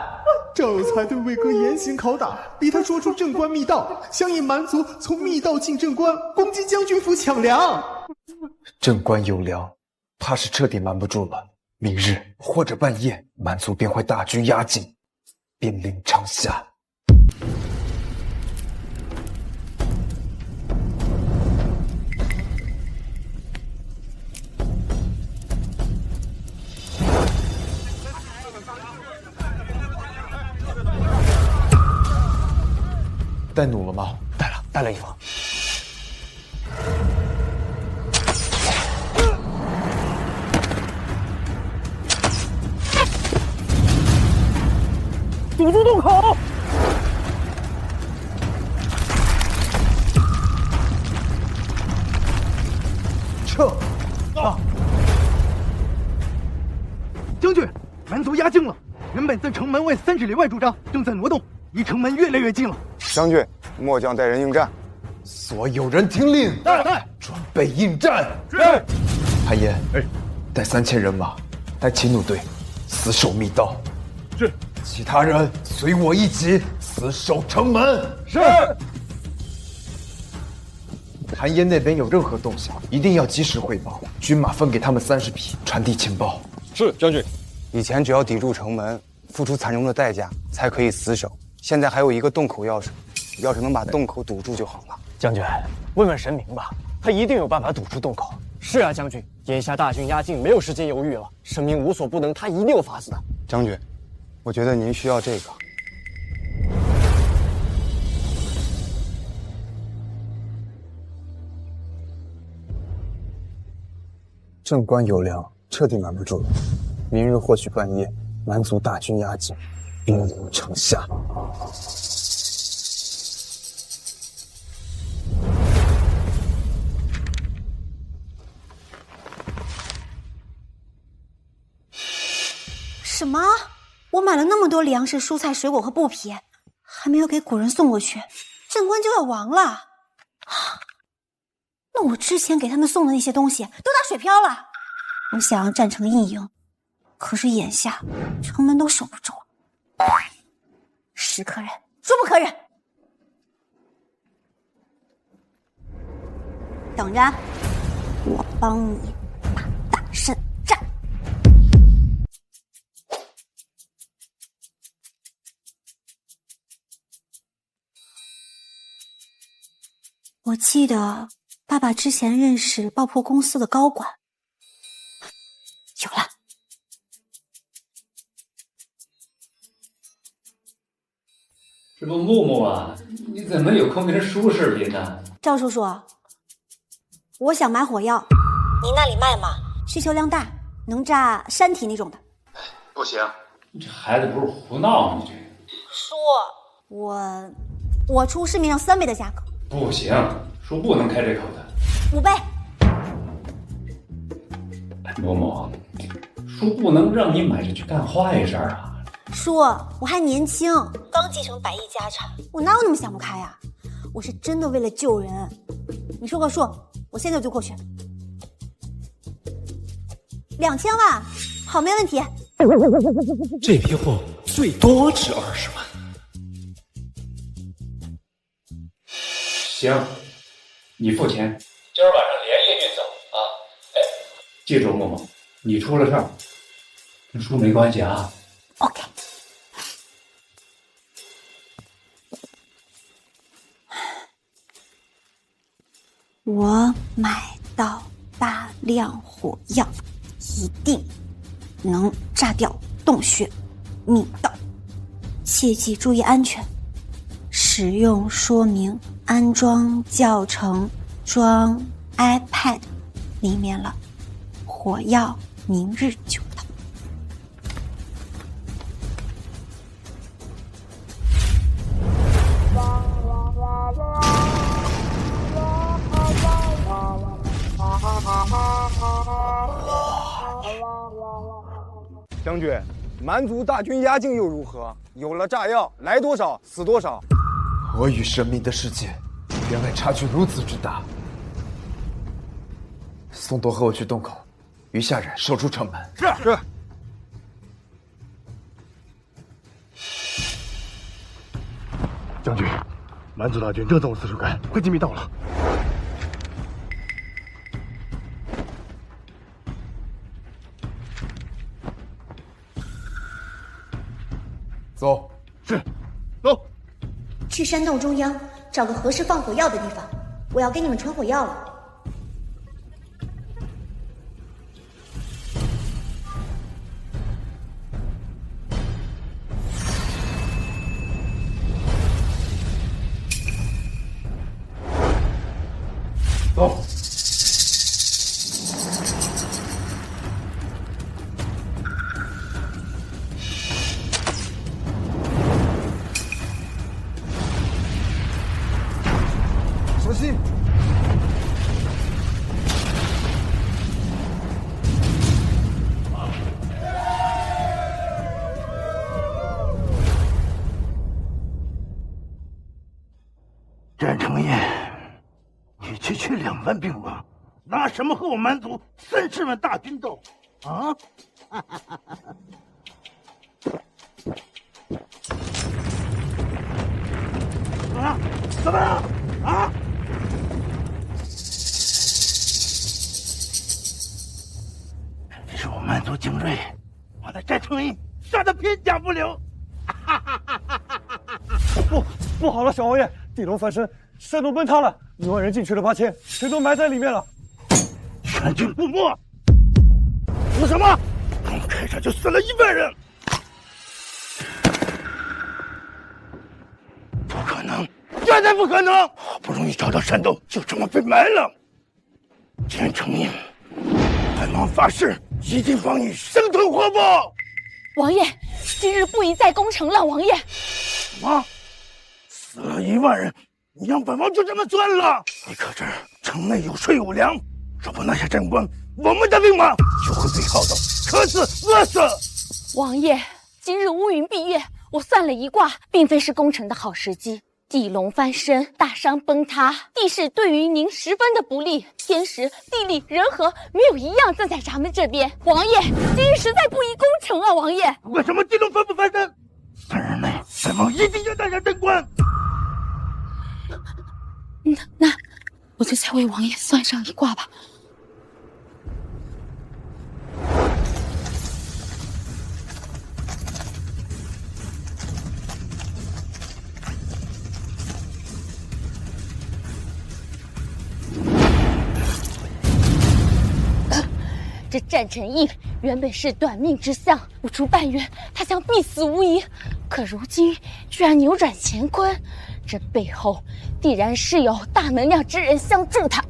赵有才对魏哥严刑拷打，逼他说出正关密道，想引蛮族从密道进正关，攻击将军府抢粮。正关有粮，怕是彻底瞒不住了。明日或者半夜，蛮族便会大军压境，兵临长夏。带弩了吗？带了一方。堵住洞口！撤！啊！将军，蛮族压境了，原本在城门外30里外驻扎，正在挪动，离城门越来越近了。将军，末将带人应战。所有人听令，带，准备应战。是。韩岩，带3000人马，带骑弩队，死守密道。是。其他人随我一起死守城门。是。韩岩那边有任何动向，一定要及时汇报，军马分给他们30匹，传递情报。是，将军。以前只要抵住城门，付出惨重的代价才可以死守。现在还有一个洞口钥匙，要是能把洞口堵住就好了。将军，问问神明吧，他一定有办法堵住洞口。是啊，将军，眼下大军压境，没有时间犹豫了。神明无所不能，他一定有法子的。将军，我觉得您需要这个。正关有粮，彻底瞒不住了。明日或许半夜，蛮族大军压境，兵临城下。什么？我买了那么多粮食、蔬菜、水果和布匹，还没有给古人送过去，镇关就要亡了。那我之前给他们送的那些东西都打水漂了。我想让战城一赢，可是眼下城门都守不住，是可忍，孰不可忍！等着，我帮你打大胜仗。我记得爸爸之前认识爆破公司的高管。有了。这不木木啊，你怎么有空跟叔视频呢？赵叔叔，我想买火药，你那里卖吗？需求量大，能炸山体那种的。不行，你这孩子不是胡闹，你这叔，我出市面上3倍的价格。不行，叔不能开这口的。5倍。某某，叔不能让你买着去干坏事啊！叔，我还年轻，刚继承100亿家产，我哪有那么想不开呀？我是真的为了救人。你说个数，我现在就过去。2000万，好，没问题。这批货最多值20万。行，你付钱，今儿晚上连夜运走啊！哎，记住默默，你出了事儿跟叔没关系啊。OK。我买到大量火药，一定能炸掉洞穴密道，切记注意安全。使用说明安装教程装 iPad 里面了，火药明日就到。将军，蛮族大军压境又如何？有了炸药，来多少死多少。我与神明的世界，原来差距如此之大。宋铎和我去洞口，余下人守住城门。是。将军，蛮族大军正走四处赶，快进密道了。走。是。走。去山洞中央找个合适放火药的地方，我要给你们传火药了。走。小心！战成业，你区区2万兵马，拿什么和我蛮族30万大军斗？啊！啊！怎么样？啊！这是我蛮族精锐，我的战成业杀得片甲不留。不好了，小王爷，地龙翻身，山洞崩塌了，1万人进去了8000，谁都埋在里面了。全军覆没！说什么？刚开场就死了1万人！不可能，绝对不可能！好不容易找到山洞，就这么被埋了。战成业，本王发誓，一定帮你生吞活剥。王爷，今日不宜再攻城了。王爷，什么？死了1万人，你让本王就这么算了？你可知城内有税有粮，若不拿下战关，我们的兵马就会被浩斗渴死饿死。王爷，今日乌云蔽月，我算了一卦，并非是攻城的好时机。地龙翻身，大山崩塌，地势对于您十分的不利，天时、地利、人和没有一样站在咱们这边。王爷，今日实在不宜攻城啊！王爷，不管什么地龙翻不翻身，3日内本王一定要拿下镇关。那我就再为王爷算上一卦吧。这战成义原本是短命之相，不出半月，他将必死无疑。可如今居然扭转乾坤，这背后必然是有大能量之人相助他。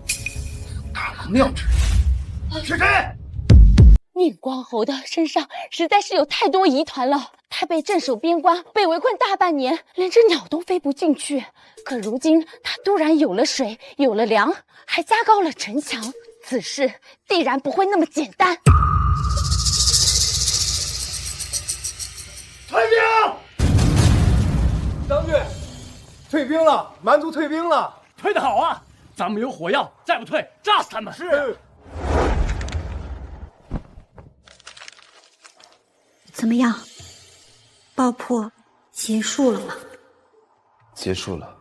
大能量之人是谁？宁光侯的身上实在是有太多疑团了。他被镇守边关，被围困大半年，连只鸟都飞不进去。可如今他突然有了水，有了粮，还加高了城墙。此事必然不会那么简单。退兵！将军，退兵了！蛮族退兵了！退得好啊！咱们有火药，再不退，炸死他们！是。怎么样？爆破结束了吗？结束了，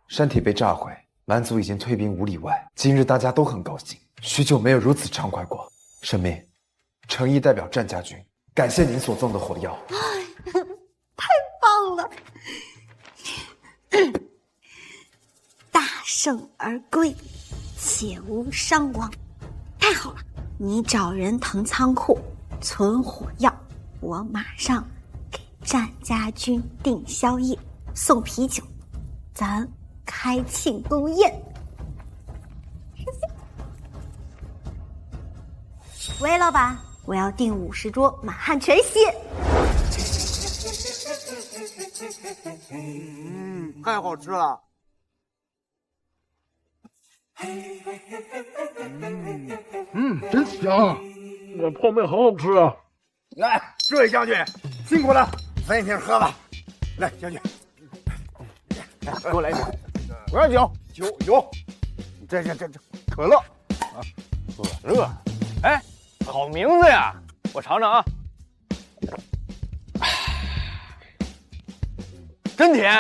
山体被炸毁，蛮族已经退兵5里外，今日大家都很高兴，许久没有如此畅快过。神明，诚意代表战家军，感谢您所赠的火药。太棒了！大胜而归，且无伤亡，太好了！你找人腾仓库存火药，我马上给战家军订宵夜，送啤酒，咱开庆功宴。喂，老板，我要订50桌满汉全席。太好吃了。真香！那泡面好好吃啊！来，这位将军，辛苦了，分一瓶喝吧。来，将军，来，给我来一瓶。我要酒，酒，这可乐啊，可乐。哎，好名字呀！我尝尝啊，真甜！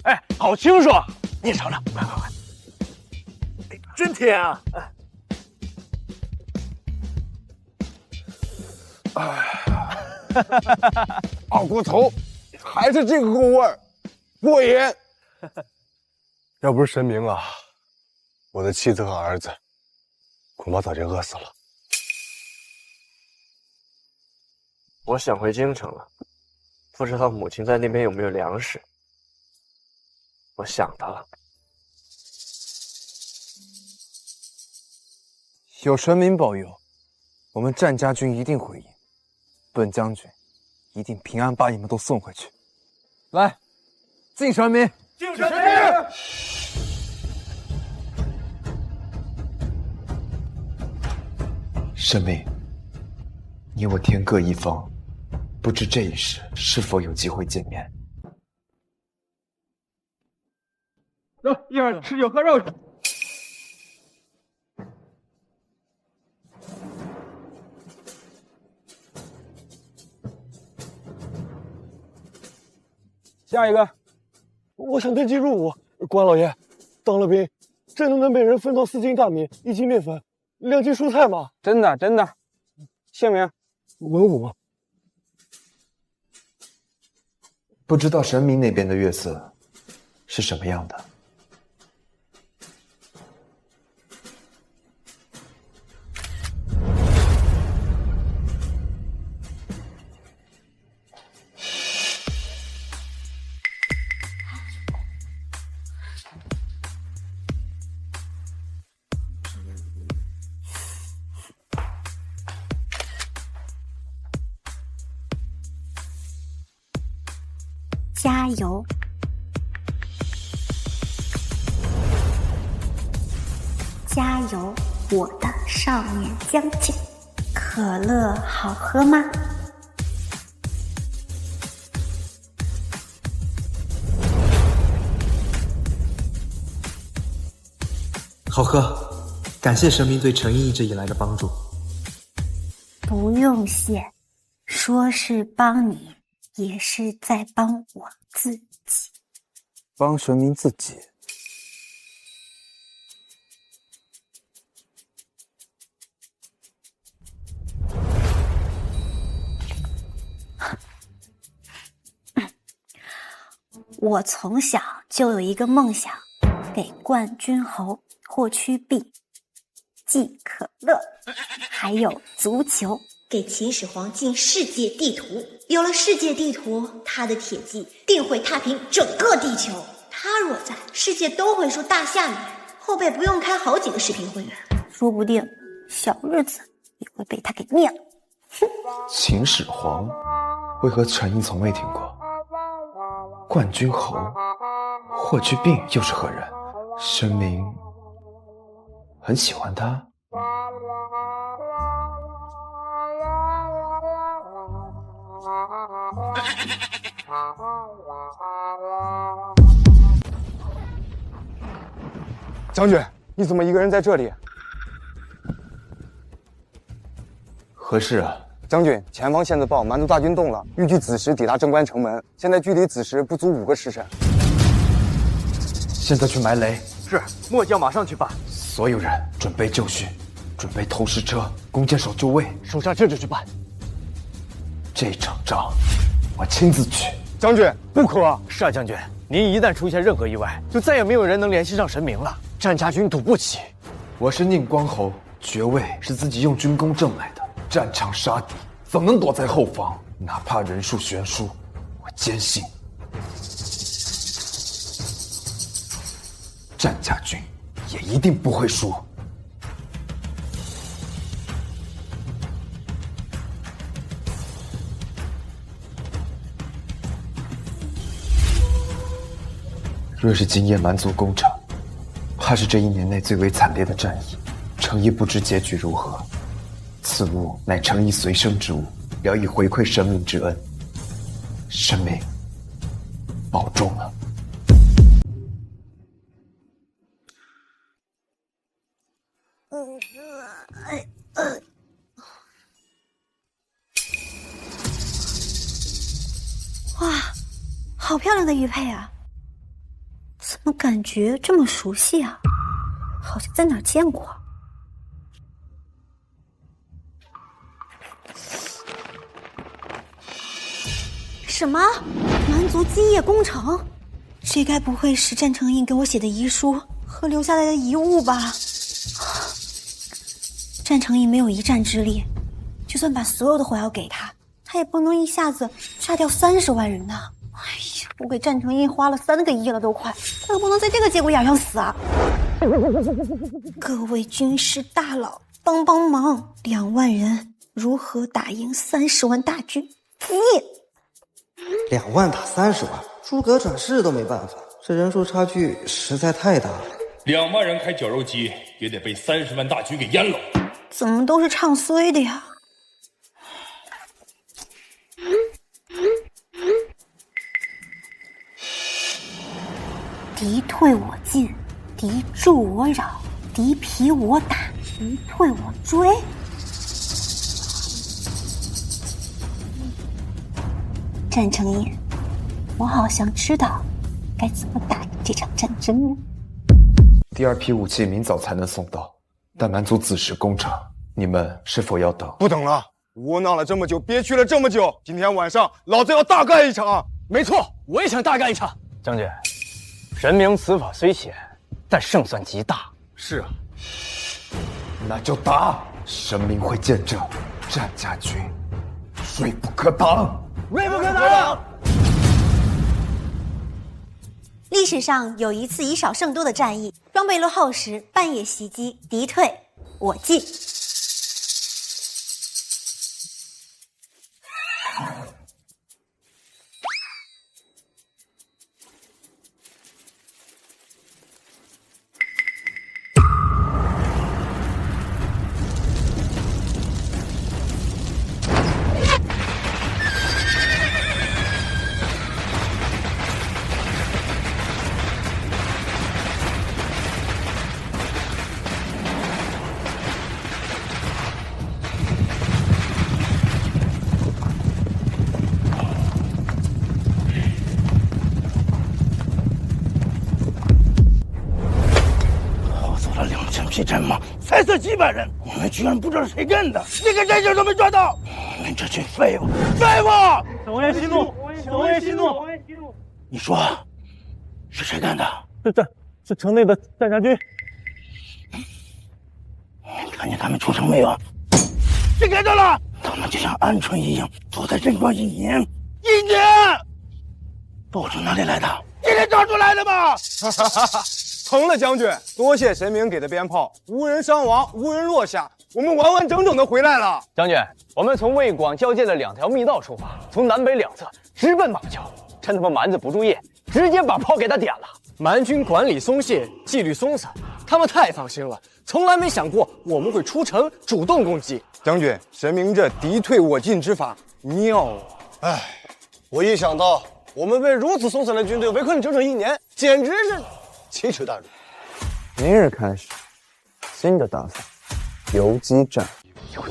哎，好清爽，你尝尝，快！真甜啊！二锅头还是这个味儿，过瘾。要不是神明啊，我的妻子和儿子恐怕早就饿死了。我想回京城了，不知道母亲在那边有没有粮食。我想她了。有神明保佑，我们战家军一定回应。本将军一定平安把你们都送回去。来，敬神明！敬神明！神明，你我天各一方，不知这一世是否有机会见面。一会儿吃酒喝肉去。下一个，我想登记入伍。关老爷，当了兵，真的能被人分到4斤大米、1斤面粉、2斤蔬菜吗？真的。姓名？文武。不知道神明那边的月色是什么样的？加油！加油，我的少年将军！可乐好喝吗？好喝，感谢神明对陈毅一直以来的帮助。不用谢，说是帮你，也是在帮我自己。帮神明自己。我从小就有一个梦想，给冠军侯霍去病寄可乐，还有足球，给秦始皇进世界地图。有了世界地图，他的铁骑定会踏平整个地球。他若在，世界都会说大夏女，后背不用开好几个视频会员，说不定小日子也会被他给灭了。秦始皇，为何陈毅从未听过？冠军侯霍去病又是何人？神明很喜欢他。将军，你怎么一个人在这里？何事啊？将军，前方线子报，蛮族大军动了，预计子时抵达正关城门，现在距离子时不足5个时辰。现在去埋雷，是，末将马上去办。所有人准备就绪，准备投石车，弓箭手就位。手下这就去办。这场仗，我亲自去。将军，不可！是啊，将军，您一旦出现任何意外，就再也没有人能联系上神明了。战家军赌不起。我是宁光侯，爵位是自己用军功挣来的。战场杀敌，怎能躲在后方？哪怕人数悬殊，我坚信战家军也一定不会输。若是今夜蛮族攻城，怕是这1年内最为惨烈的战役。诚意不知结局如何，此物乃诚意随身之物，聊以回馈神明之恩。神明保重了。哇，好漂亮的玉佩啊！怎么感觉这么熟悉啊？好像在哪儿见过。什么？蛮族今夜攻城？这该不会是战成印给我写的遗书和留下来的遗物吧？战成印没有一战之力，就算把所有的火药给他，他也不能一下子杀掉30万人呢。哎呀，我给战成印花了3个亿了都快，他可不能在这个节骨眼上死啊！各位军师大佬，帮帮忙！2万人如何打赢30万大军？你2万打30万，诸葛转世都没办法，这人数差距实在太大了。 2万人开绞肉机，也得被30万大军给淹了。怎么都是唱衰的呀？敌退我进，敌驻我扰，敌疲我打，敌退我追。战成印，我好像知道该怎么打赢这场战争了。第2批武器明早才能送到，但蛮族子时攻城，你们是否要等？不等了，窝囊了这么久，憋屈了这么久，今天晚上老子要大干一场！没错，我也想大干一场。将军，神明此法虽险，但胜算极大。是啊，那就打！神明会见证战家军锐不可挡，锐不可挡。历史上有一次以少胜多的战役，装备落后时半夜袭击，敌退我进。战马才死几百人，我们居然不知道是谁干的，一个人影都没抓到！你们这群废物！废物！小爷息怒，小爷息怒！你说是谁干的？是城内的战家军。你看见他们出城没有？谁看到了？他们就像鹌鹑一样躲在镇关1年，1年！爆竹哪里来的？今天找出来的吗？哈哈哈哈！成了，将军，多谢神明给的鞭炮，无人伤亡，无人落下，我们完完整整的回来了。将军，我们从魏广交界的2条密道出发，从南北2侧直奔马桥，趁他们蛮子不注意，直接把炮给他点了。蛮军管理松懈，纪律松散，他们太放心了，从来没想过我们会出城主动攻击。将军，神明这敌退我进之法妙啊！哎，我一想到我们被如此松散的军队围困整整1年，简直是奇耻大辱。明日开始，新的大赛——游击战。游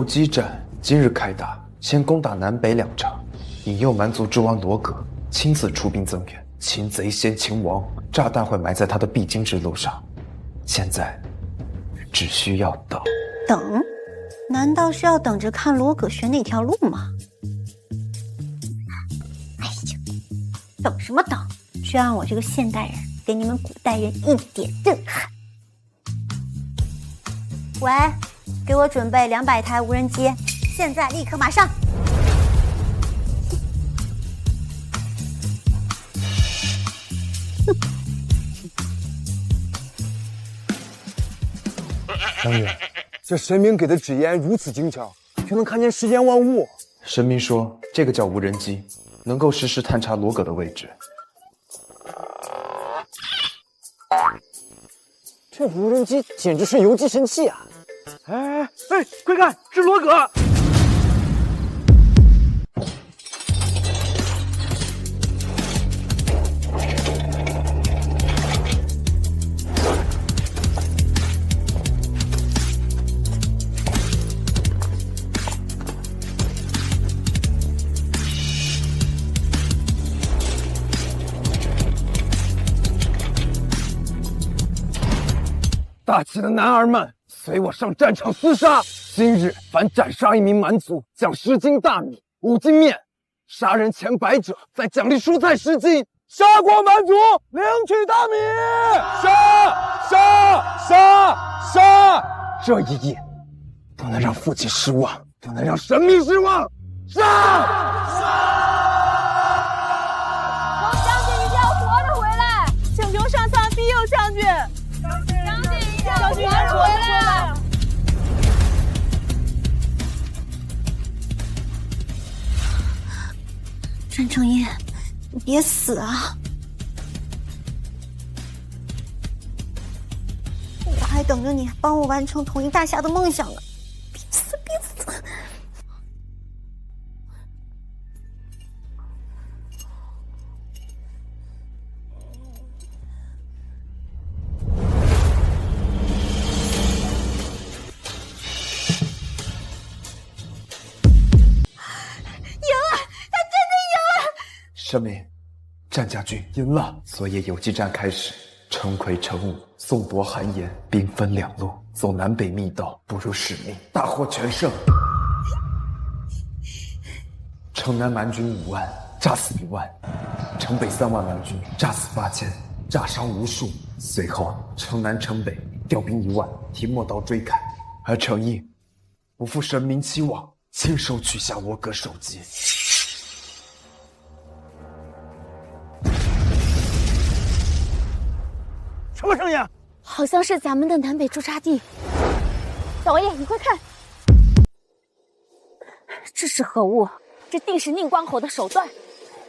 击战今日开打，先攻打南北2城，引诱蛮族之王罗葛亲自出兵增援，擒贼先擒王，炸弹会埋在他的必经之路上。现在只需要等。等？难道是要等着看罗葛选哪条路吗？哎呀，等什么等？就让我这个现代人给你们古代人一点震撼。喂，给我准备200台无人机，现在立刻马上。将军，这神明给的指眼如此精巧，却能看见世间万物。神明说，这个叫无人机，能够实时探查罗葛的位置。这无人机简直是游击神器啊！哎，快看，是罗葛！大气的男儿们，随我上战场厮杀！今日凡斩杀1名蛮族，奖10斤大米、5斤面；杀人前100者，再奖励蔬菜10斤。杀过蛮族，领取大米！杀！这一夜，不能让父亲失望，不能让神明失望！杀！王将军一定要活着回来！请求上苍庇佑将军！将军，活着回来！战成义，你别死啊！我还等着你帮我完成统一大夏的梦想呢！别死，别死！神明，战家军赢了。昨夜游击战开始，陈奎、陈武送夺韩延，兵分2路，走南北密道，不辱使命，大获全胜。城南蛮军5万，炸死1万；城北3万蛮军，炸死8000，炸伤无数。随后，城南城北调兵1万，提陌刀追赶。而程毅不负神明期望，亲手取下罗葛首级。什么声音？好像是咱们的南北驻扎地。小王爷，你快看，这是何物？这定是宁光侯的手段。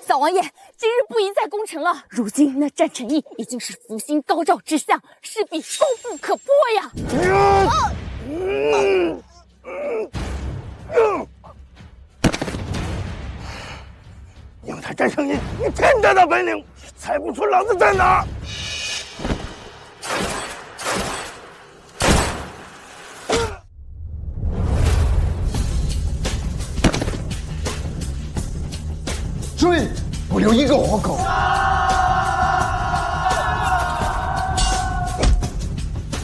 小王爷，今日不宜再攻城了。如今那战成义已经是福星高照之相，势必攻不可破呀！宁太战成义，你天大的本领，你猜不出老子在哪儿？追，不留一个活口！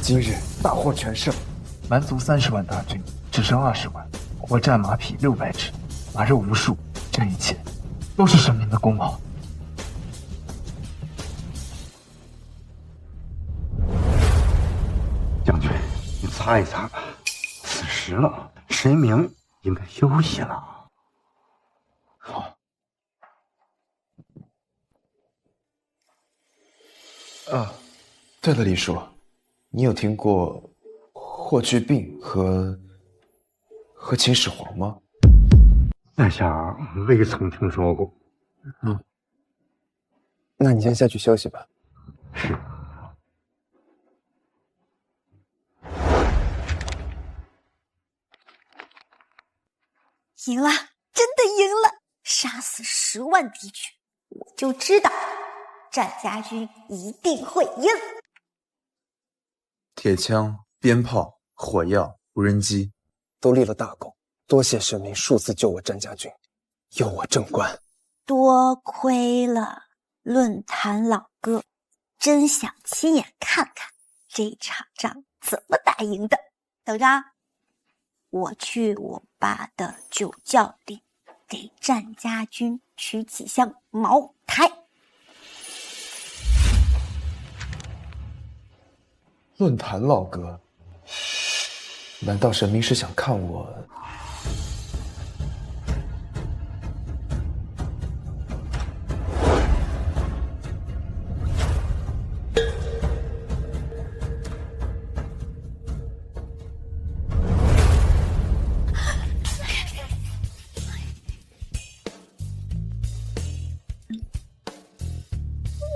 今日大获全胜，蛮族30万大军，只剩20万，活战马匹600只，马肉无数，这一切都是神明的功劳。将军，你擦一擦吧，此时了，神明应该休息了。好。对了，李叔，你有听过霍去病和秦始皇吗？在下未曾听说过。那你先下去休息吧。是。赢了，真的赢了！杀死10万敌军，我就知道战家军一定会赢。铁枪、鞭炮、火药、无人机，都立了大功。多谢神明数次救我战家军，佑我正官。多亏了论坛老哥，真想亲眼看看这场仗怎么打赢的。等着啊，我去我爸的酒窖里给战家军取几箱茅台。论坛老哥，难道神明是想看我？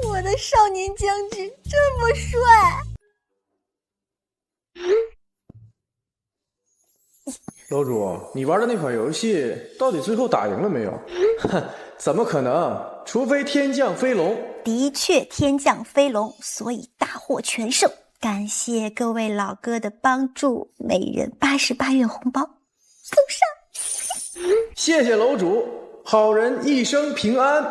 我的少年将军这么帅！楼主，你玩的那款游戏到底最后打赢了没有？哼，怎么可能？除非天降飞龙。的确天降飞龙，所以大获全胜。感谢各位老哥的帮助，每人88元红包送上。谢谢楼主，好人一生平安。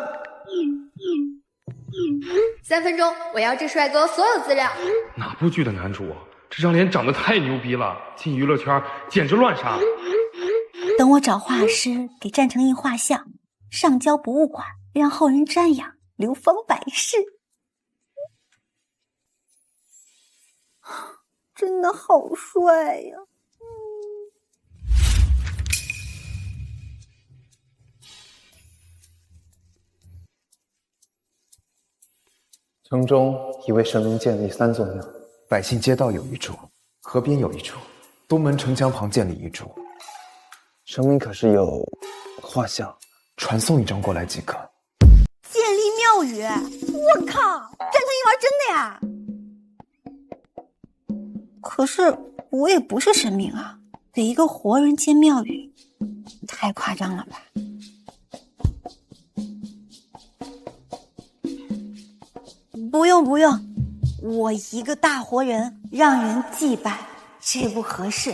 3分钟，我要这帅哥所有资料。哪部剧的男主啊？这张脸长得太牛逼了，进娱乐圈简直乱杀。等我找画师给战成印画像，上交博物馆，让后人瞻仰，流芳百世。真的好帅呀！城中已为神明建立3座庙，百姓街道有一处，河边有一处，东门城墙旁建立一处。神明可是有画像？传送一张过来即可。建立庙宇，我靠，战成印玩真的呀！可是我也不是神明啊，给一个活人建庙宇，太夸张了吧？不用，我一个大活人让人祭拜，这不合适。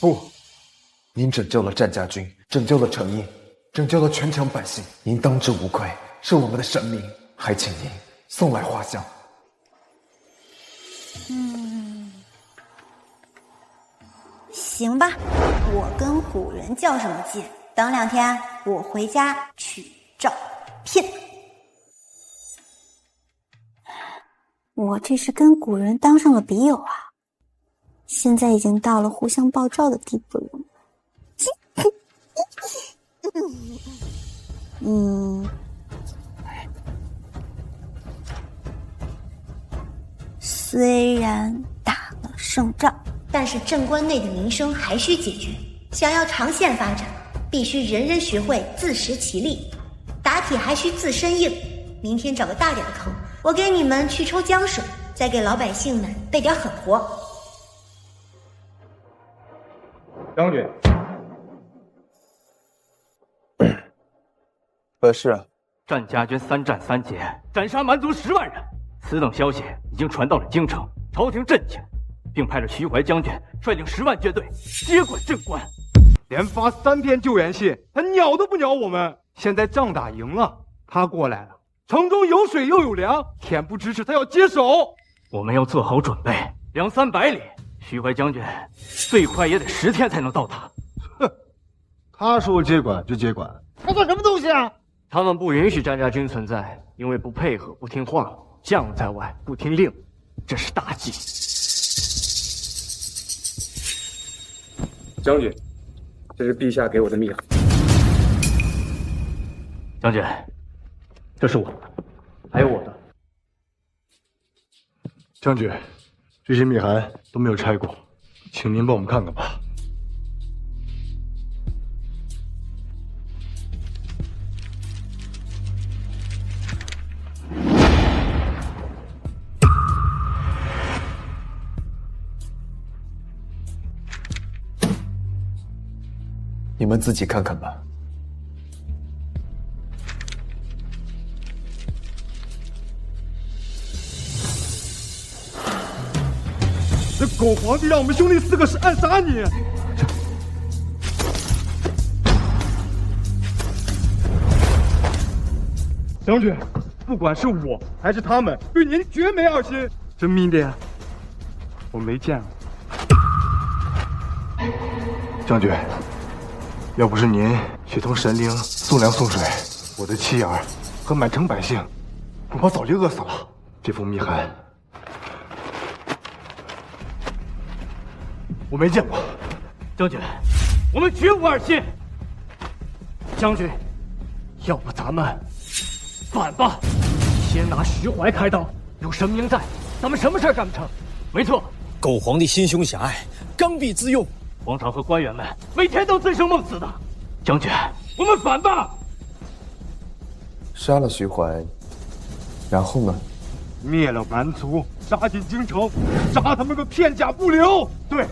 不，您拯救了战家军，拯救了城邑，拯救了全城百姓，您当之无愧，是我们的神明，还请您送来画像。行吧，我跟古人较什么劲？等2天我回家取照片。我这是跟古人当上了笔友啊，现在已经到了互相爆照的地步了。虽然打了胜仗，但是镇关内的民生还需解决。想要长线发展，必须人人学会自食其力，打铁还需自身硬。明天找个大点的坑，我给你们去抽江水，再给老百姓们备点狠活。将军，何事？战家军3战3捷，斩杀蛮族10万人。此等消息已经传到了京城，朝廷震惊，并派了徐怀将军率领10万军队接管镇关。连发3篇救援信，他鸟都不鸟我们。现在仗打赢了，他过来了，城中有水又有粮，恬不知耻，他要接手。我们要做好准备，2、300里，徐怀将军最快也得10天才能到达。哼，他说接管就接管，他算什么东西啊？他们不允许战家军存在，因为不配合、不听话，将在外不听令，这是大忌。将军，这是陛下给我的密函。将军，这是我的，还有我的。将军，这些密函都没有拆过，请您帮我们看看吧。你们自己看看吧。这狗皇帝让我们兄弟4个是暗杀你！将军，不管是我还是他们，对您绝没二心。真命的，我没见过。将军，要不是您去同神灵送粮送水，我的妻儿和满城百姓恐怕早就饿死了。这封密函我没见过。将军，我们绝无二心。将军，要不咱们反吧？先拿徐怀开刀，有神明在，咱们什么事儿干不成？没错，狗皇帝心胸狭隘，刚愎自用。皇朝和官员们每天都醉生梦死的。将军，我们反吧！杀了徐怀，然后呢？灭了蛮族，杀进京城，杀他们个片甲不留。对，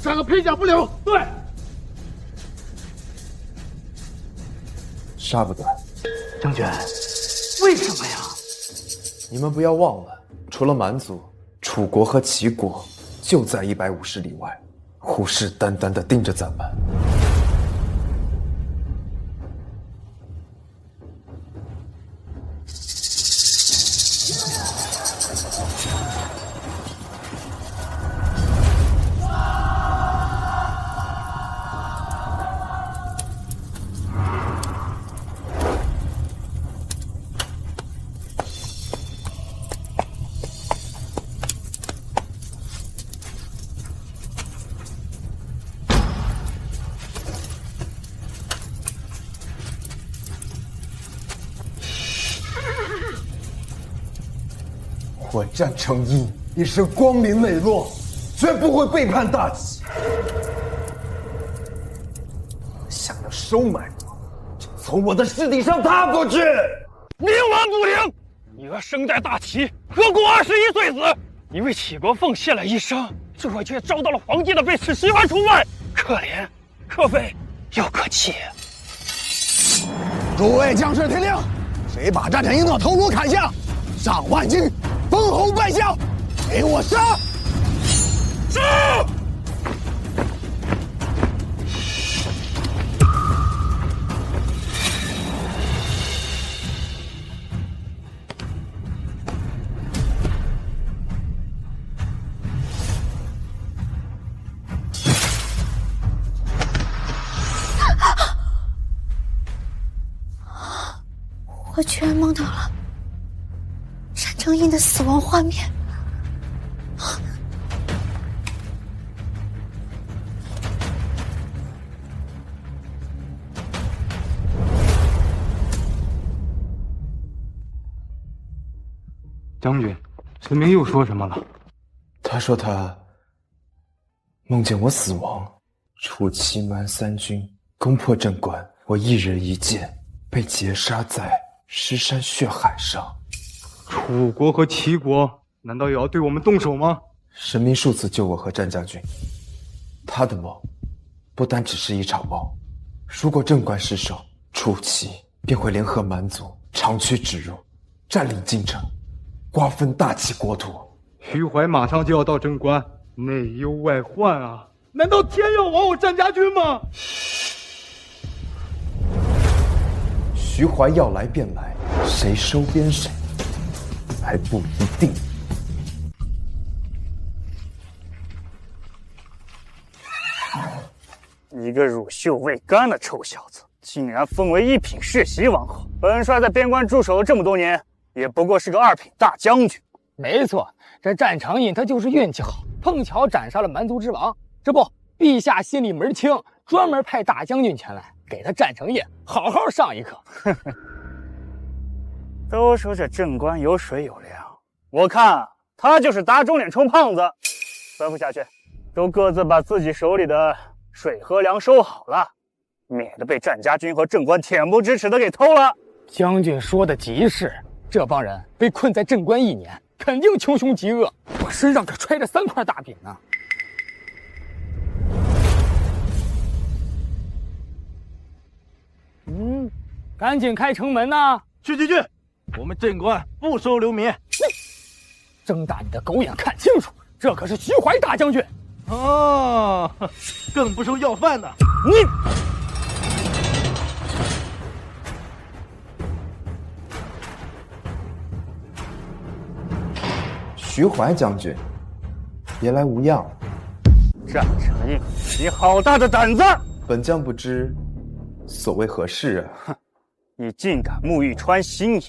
杀个片甲不留。对，杀不得。将军，为什么呀？你们不要忘了，除了蛮族，楚国和齐国就在150里外，虎视眈眈地盯着咱们。我战成一也是光明磊落，绝不会背叛大齐。想要收买我，就从我的尸体上踏过去！冥顽不灵！你儿生在大齐，何故21岁死？你为齐国奉献了一生，最后却遭到了皇帝的背刺，徐怀出卖，可怜、可悲又可气。诸位将士听令，谁把战成英的头颅砍下，上万金，封侯拜相，给我杀！是。我居然梦到了战成印的死亡画面。将军，神明又说什么了？他说他梦见我死亡，楚齐蛮三军攻破镇关，我一人一剑被截杀在尸山血海上。楚国和齐国难道也要对我们动手吗？神明数次救我和战将军，他的梦不单只是一场梦。如果镇关失守，楚齐便会联合蛮族长驱直入，占领京城，瓜分大齐国土。徐怀马上就要到镇关，内忧外患啊！难道天要亡我战家军吗？徐怀要来便来，谁收编谁还不一定。一个乳臭未干的臭小子，竟然封为1品世袭王后。本帅在边关驻守了这么多年，也不过是个2品大将军。没错，这战长印他就是运气好，碰巧斩杀了蛮族之王。这不，陛下心里门清，专门派大将军前来给他战成印好好上一课。都说这镇关有水有粮，我看他就是打肿脸充胖子。吩咐下去，都各自把自己手里的水和粮收好了，免得被战家军和镇关恬不知耻的给偷了。将军说的极是，这帮人被困在镇关1年，肯定穷凶极恶。我身上可揣着3块大饼呢。赶紧开城门呐！去！我们镇关不收流民。睁大你的狗眼看清楚，这可是徐怀大将军。哦，更不收要饭的。你徐怀将军，别来无恙。战成印，你好大的胆子！本将不知所谓何事啊？哼，你竟敢沐浴穿新衣，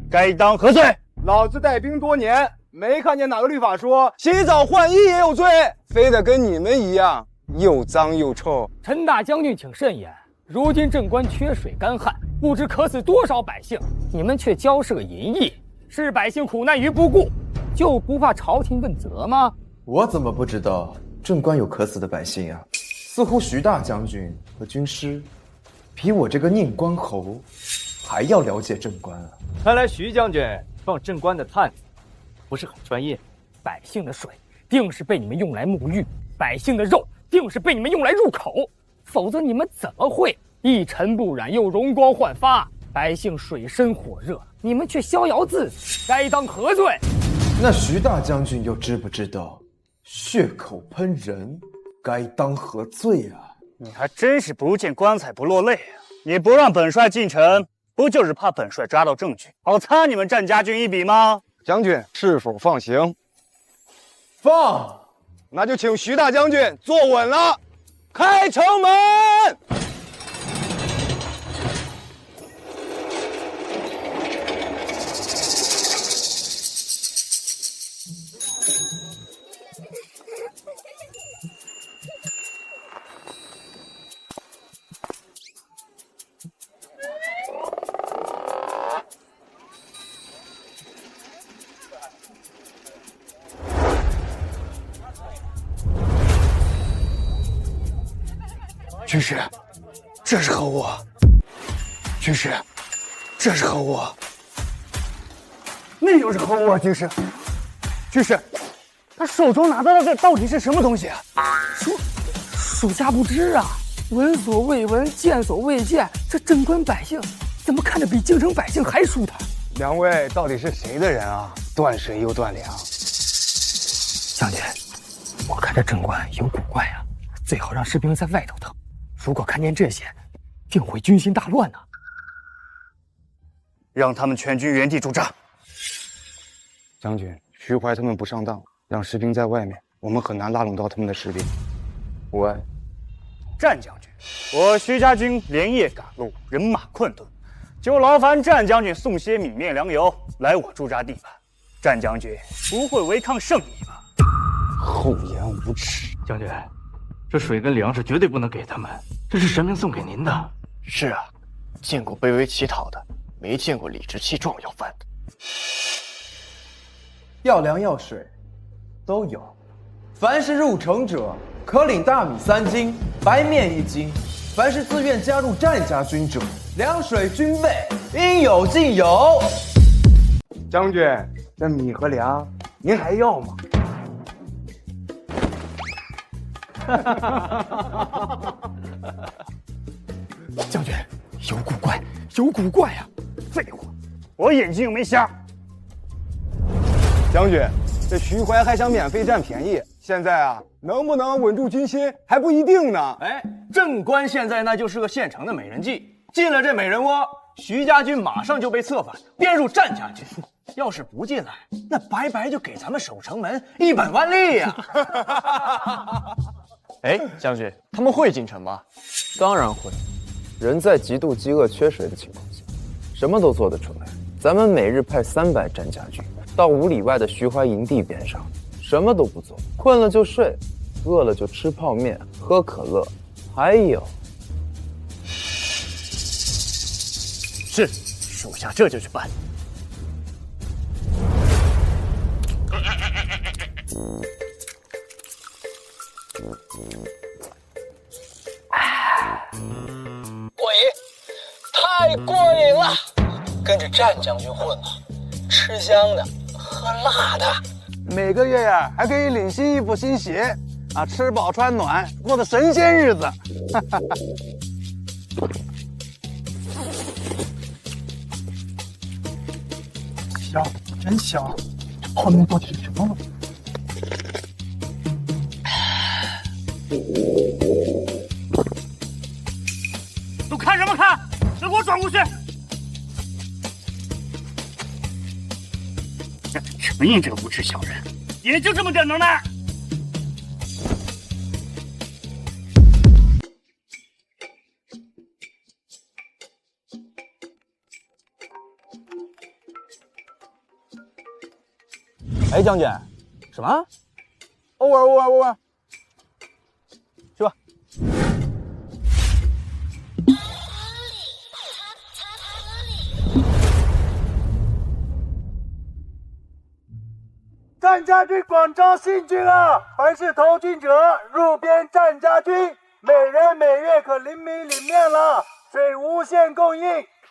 该当何罪？老子带兵多年，没看见哪个律法说洗澡换衣也有罪，非得跟你们一样又脏又臭。陈大将军，请慎言。如今镇关缺水干旱，不知渴死多少百姓，你们却交涉淫逸，视百姓苦难于不顾，就不怕朝廷问责吗？我怎么不知道镇关有渴死的百姓啊？似乎徐大将军和军师比我这个宁关侯还要了解镇关啊！看来徐将军放镇关的探子不是很专业。百姓的水定是被你们用来沐浴，百姓的肉定是被你们用来入口，否则你们怎么会一尘不染又容光焕发？百姓水深火热，你们却逍遥自在，该当何罪？那徐大将军又知不知道血口喷人该当何罪啊？你还真是不见棺材不落泪啊！你不让本帅进城，不就是怕本帅抓到证据，好擦你们战家军一笔吗？将军是否放行？放。那就请徐大将军坐稳了，开城门。军师，这是何物？军师，这是何物？那又是何物啊？军师，军师，他手中拿到的到底是什么东西啊？属下不知啊，闻所未闻，见所未见，这镇关百姓怎么看着比京城百姓还舒坦？两位到底是谁的人啊？断水又断粮。将军，我看这镇关有古怪啊，最好让士兵在外头等。如果看见这些，定会军心大乱呐。让他们全军原地驻扎。将军，徐怀他们不上当，让士兵在外面，我们很难拉拢到他们的士兵。无碍。战将军，我徐家军连夜赶路，人马困顿，就劳烦战将军送些米面粮油来我驻扎地盘。战将军不会违抗圣意吧？厚颜无耻！将军，这水跟粮食绝对不能给他们，这是神明送给您的。是啊，见过卑微乞讨的，没见过理直气壮要饭的。要粮要水都有，凡是入城者可领大米3斤，白面1斤。凡是自愿加入战家军者，粮水军备应有尽有。将军，这米和粮您还要吗？将军，有古怪，有古怪啊！废话，我眼睛又没瞎。将军，这徐怀还想免费占便宜，现在啊，能不能稳住军心还不一定呢。哎，镇关现在那就是个现成的美人计，进了这美人窝，徐家军马上就被策反，编入战家军。要是不进来，那白白就给咱们守城门一本万利呀！哎，将军，他们会进城吗？当然会。人在极度饥饿缺水的情况下，什么都做得出来。咱们每日派300战家军到5里外的徐怀营地边上，什么都不做，困了就睡，饿了就吃泡面、喝可乐，还有……是，属下这就去办。过瘾，太过瘾了！跟着战将军混啊，吃香的，喝辣的，每个月呀还可以领新衣服、新鞋啊，吃饱穿暖，过的神仙日子。香，真香！这泡面到底是什么味？都看什么看？都给我转过去！程印这个无耻小人，也就这么点能耐。哎，将军，什么？偶尔，去吧。战家军广招新军啊！凡是投军者入编战家军，每人每月可0米领面了，水无限供应，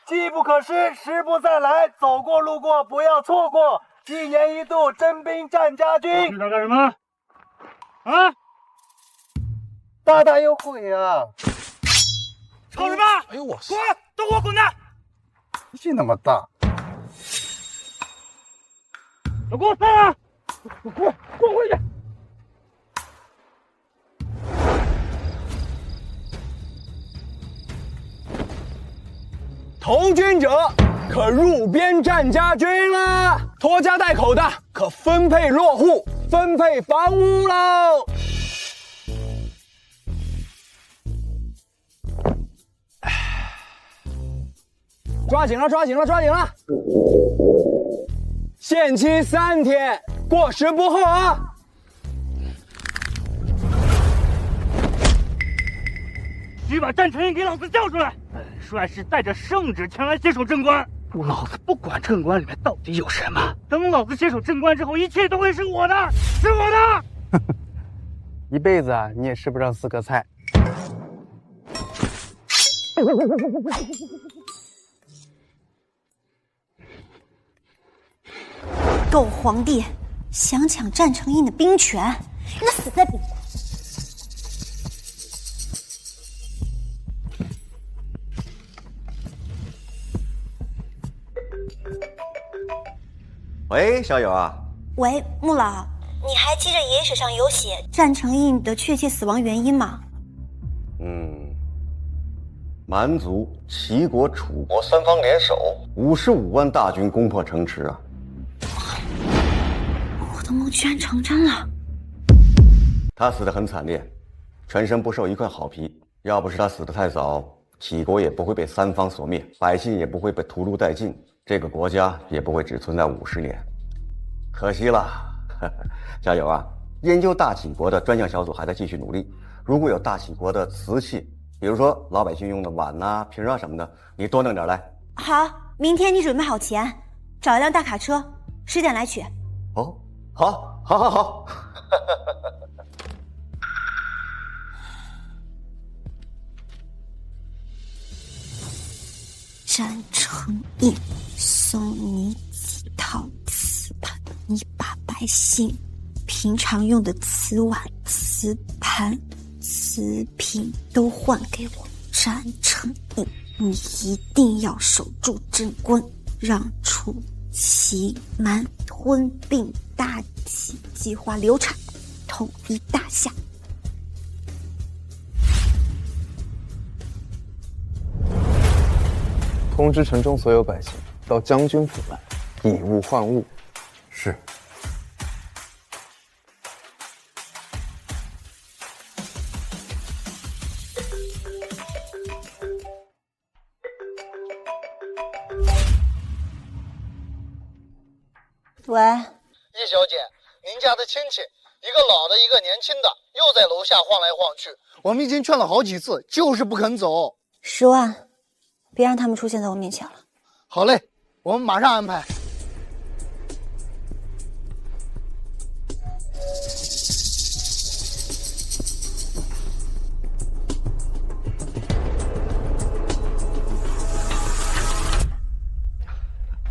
机不可失，时不再来，走过路过不要错过。1年1度征兵战家军，知道干什么？啊！大大优惠啊！吵什么？哎呦我！滚！都给我滚蛋！脾气那么大，都给我散了！滚回去！投军者可入编战家军啦！拖家带口的可分配落户、分配房屋喽！抓紧了！限期3天，过时不候啊！须把战成印给老子叫出来！本帅是带着圣旨前来接手镇关，老子不管镇关里面到底有什么，等老子接手镇关之后，一切都会是我的，是我的。一辈子啊，你也吃不上4个菜。狗皇帝想抢战成印的兵权，让他死在笔下。喂，小友啊。喂，穆老，你还记着野史上有写战成印的确切死亡原因吗？蛮族、齐国、楚国3方联手，55万大军攻破城池啊！我的梦居然成真了。他死得很惨烈，全身不受一块好皮。要不是他死得太早，齐国也不会被3方所灭，百姓也不会被屠戮殆尽，这个国家也不会只存在50年。可惜了，加油啊！研究大齐国的专项小组还在继续努力，如果有大齐国的瓷器，比如说老百姓用的碗啊、瓶啊什么的，你多弄点来。好，明天你准备好钱，找一辆大卡车，10点来取。哦，好。战成印送你几套瓷盘，你把百姓平常用的瓷碗、瓷盘、瓷瓶都换给我战成印，你一定要守住镇关，让出齐蛮吞并大齐，计划流产，统一大夏。通知城中所有百姓到将军府来，以物换物。是。喂，易小姐，您家的亲戚，一个老的，一个年轻的，又在楼下晃来晃去。我们已经劝了好几次，就是不肯走。10万，别让他们出现在我面前了。好嘞，我们马上安排。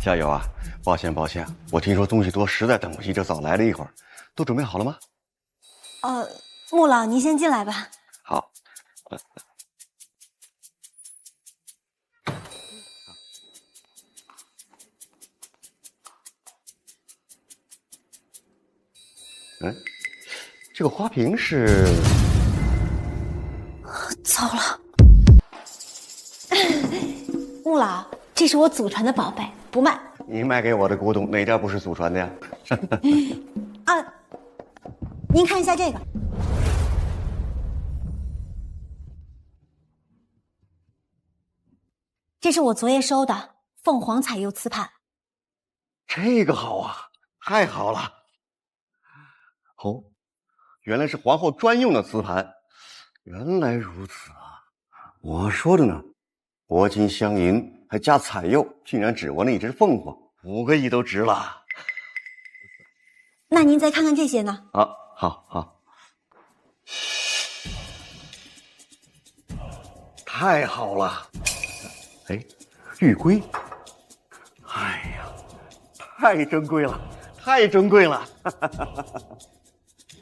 加油啊！抱歉，我听说东西多，实在等不及，这早来了一会儿。都准备好了吗？穆老，您先进来吧。好。这个花瓶是……糟了，穆老，这是我祖传的宝贝，不卖。你卖给我的古董哪点不是祖传的呀？啊，您看一下这个，这是我昨夜收的凤凰彩釉瓷盘。这个好啊，太好了！哦，原来是皇后专用的瓷盘，原来如此啊！我说的呢，铂金镶银还加彩釉，竟然只纹了一只凤凰，5个亿都值了。那您再看看这些呢？啊，好，太好了！哎，玉龟，哎呀，太珍贵了，太珍贵了！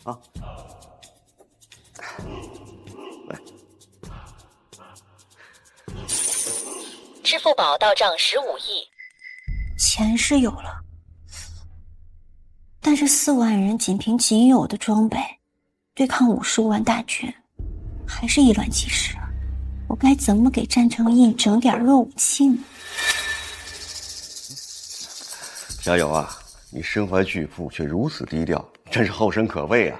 啊，来，支付宝到账15亿，钱是有了，但是4万人仅凭仅有的装备对抗55万大军，还是意乱情时。我该怎么给战成印整点弱武器呢？小友啊，你身怀巨富却如此低调，真是后生可畏啊！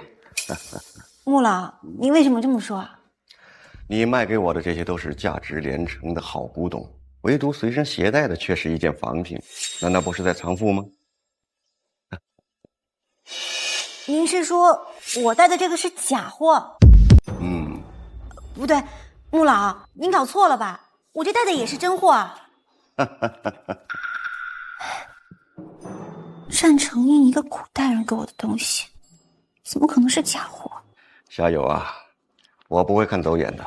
穆老，您为什么这么说啊？你卖给我的这些都是价值连城的好古董，唯独随身携带的却是一件仿品，难道不是在藏富吗？您是说我带的这个是假货？嗯，不对，穆老，您搞错了吧？我这带的也是真货啊！战成印一个古代人给我的东西，怎么可能是假货？小友啊，我不会看走眼的。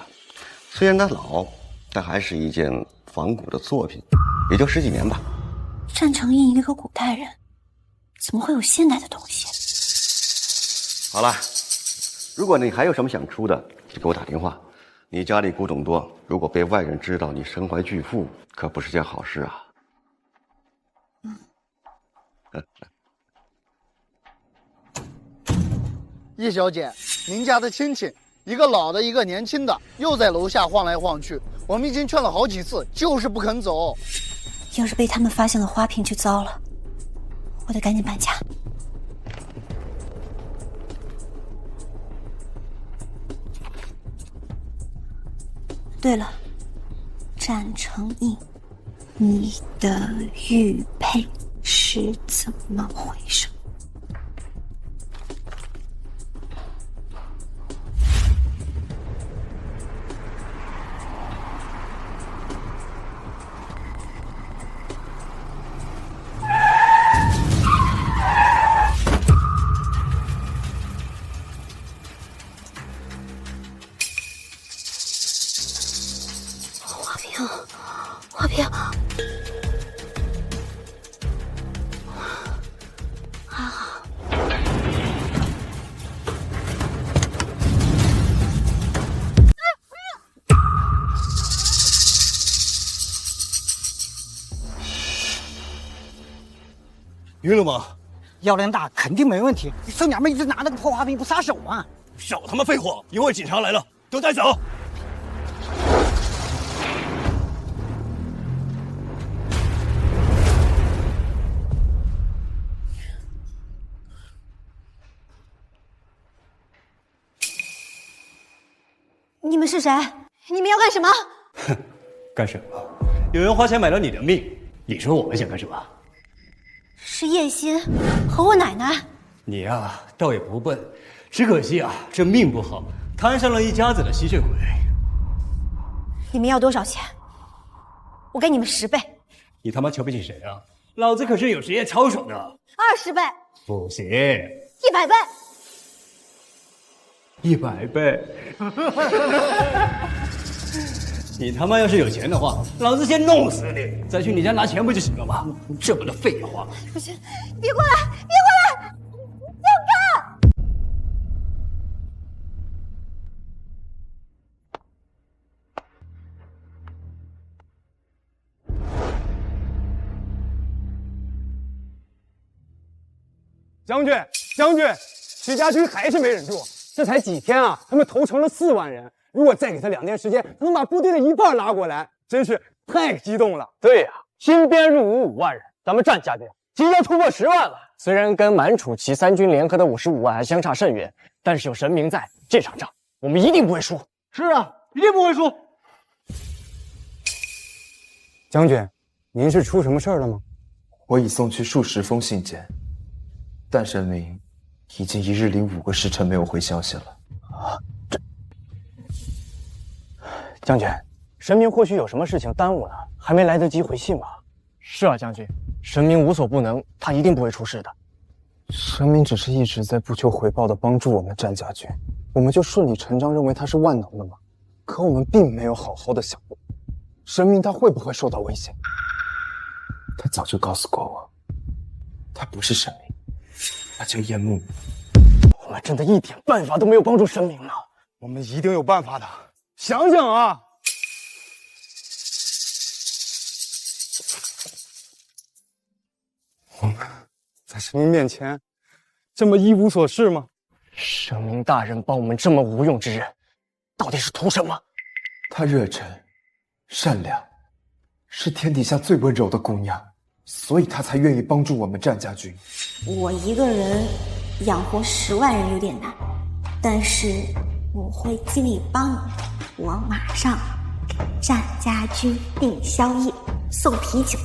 虽然它老，但还是一件仿古的作品，也就10几年吧。战成印一个古代人，怎么会有现代的东西？好了，如果你还有什么想出的，就给我打电话。你家里古董多，如果被外人知道你身怀巨富，可不是件好事啊。叶小姐，您家的亲戚，一个老的，一个年轻的，又在楼下晃来晃去。我们已经劝了好几次，就是不肯走。要是被他们发现了花瓶，就糟了。我得赶紧搬家。对了，战成印，你的玉佩是怎么回事？花瓶，还好。晕了吗？药量大，肯定没问题。这娘们一直拿那个破花瓶不撒手啊！少他妈废话！一会儿警察来了，给我带走。你们是谁？你们要干什么？哼，干什么？有人花钱买了你的命，你说我们想干什么？是叶心和我奶奶。你呀，倒也不笨，只可惜啊，这命不好，摊上了一家子的吸血鬼。你们要多少钱？我给你们10倍。你他妈瞧不起谁啊？老子可是有职业操守的。20倍。不行。100倍。100倍！你他妈要是有钱的话，老子先弄死你，再去你家拿钱不就行了吗？这么多废话！不行，别过来，别过来！放开！将军，将军，徐家军还是没忍住。这才几天啊，他们投诚了4万人。如果再给他2天时间，他能把部队的一半拉过来，真是太激动了。对呀，新编入伍5万人，咱们战家军即将突破10万了。虽然跟满楚齐3军联合的55万还相差甚远，但是有神明在，这场仗我们一定不会输。是啊，一定不会输。将军，您是出什么事儿了吗？我已送去数十封信件，但神明已经1日0 5个时辰没有回消息了。将军，神明或许有什么事情耽误了，还没来得及回信吧？是啊，将军，神明无所不能，他一定不会出事的。神明只是一直在不求回报地帮助我们战家军，我们就顺理成章认为他是万能的吗？可我们并没有好好的想过，神明他会不会受到威胁？他早就告诉过我，他不是神明，他叫燕木。我们真的一点办法都没有帮助神明吗？我们一定有办法的，想想啊！我们在神明面前这么一无所事吗？神明大人帮我们这么无用之人，到底是图什么？她热忱、善良，是天底下最温柔的姑娘，所以她才愿意帮助我们战家军。我一个人养活10万人有点难，但是我会尽力帮你。我马上给战家军订宵夜、送啤酒，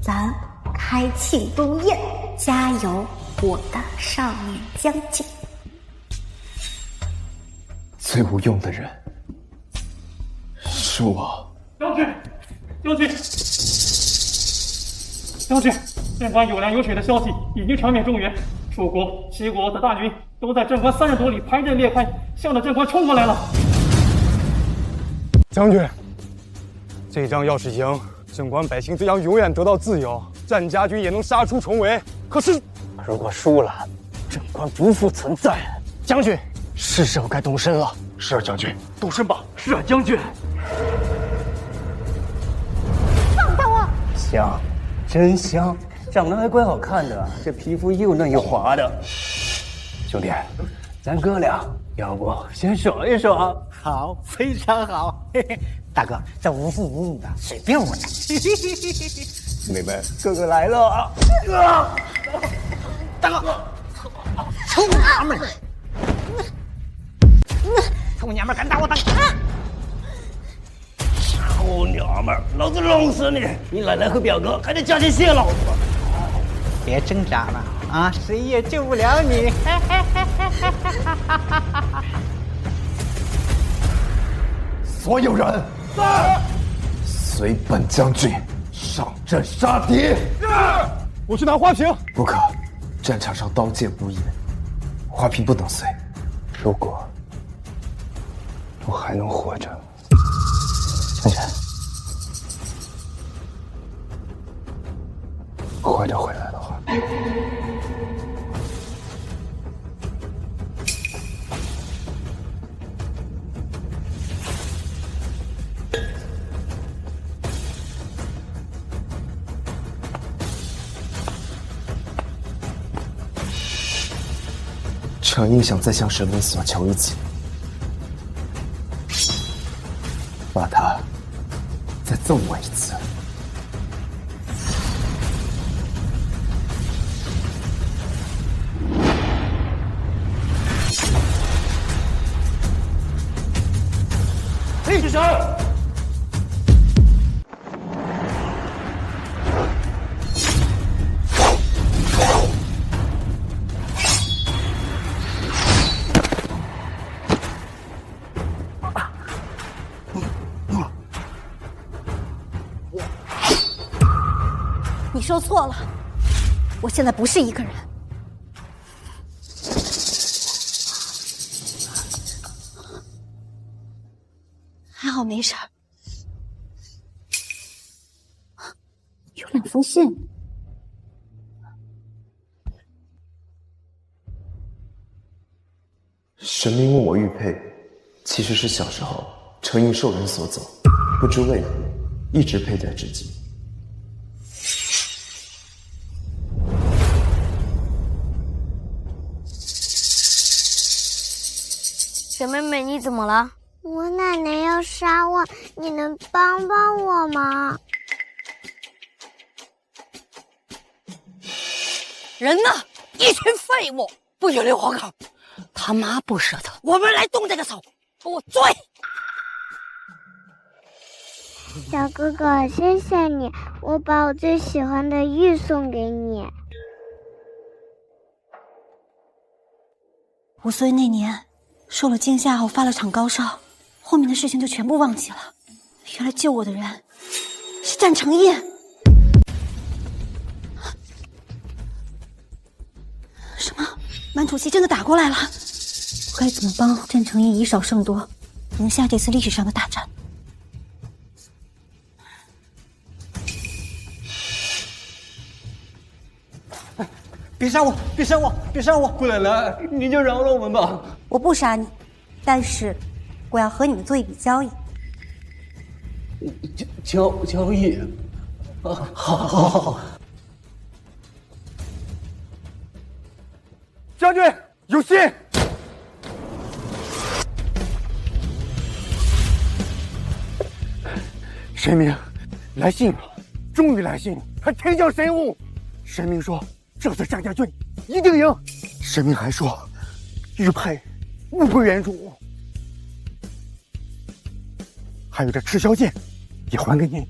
咱开庆功宴，加油，我的少年将军！最无用的人是我。将军，将军，将军，镇关有粮有水的消息已经传遍中原，楚国、齐国的大军都在镇关30多里排阵裂开，向着镇关冲过来了。将军，这仗要是赢，镇关百姓将永远得到自由，战家军也能杀出重围。可是，如果输了，镇关不复存在。将军，是时候该动身了。是啊，将军，动身吧。是啊，将军。放开我！香，真香，长得还怪好看的，这皮肤又嫩又滑的。兄弟，咱哥俩要不先爽一爽？好，非常好。嘿嘿，大哥，这无父无母的，随便我来。妹妹，哥哥来了。大哥，臭娘们儿！臭娘们儿敢打我大哥！臭娘们儿，老子弄死你！你奶奶和表哥还得加钱谢老子！别挣扎了啊，谁也救不了你！所有人，随本将军上阵杀敌！我去拿花瓶。不可，战场上刀剑无眼，花瓶不能碎。如果我还能活着，将军，活着回来的话，程印想再向神明索求一次，把他再揍我一次。立起身！你说错了，我现在不是一个人。还好没事儿。有2封信。神明问我玉佩，其实是小时候程印受人所走，不知为何一直佩戴至今。小妹妹，你怎么了？我奶奶要杀我，你能帮帮我吗？人呢？一群废物，不许留活口！他妈不舍得，我们来动这个手，给我追！小哥哥，谢谢你，我把我最喜欢的玉送给你。5岁那年，受了惊吓后发了场高烧，后面的事情就全部忘记了。原来救我的人是战成印。什么？满楚旗真的打过来了？我该怎么帮战成印以少胜多，赢下这次历史上的大战？别杀我！别杀我！别杀我！顾奶奶，您就饶了我们吧！我不杀你，但是我要和你们做一笔交易。交易？好。将军有信。神明来信了，终于来信了，他天降神物。神明说这次战家军一定赢。神明还说玉佩物归原主，还有这赤霄剑也还给您。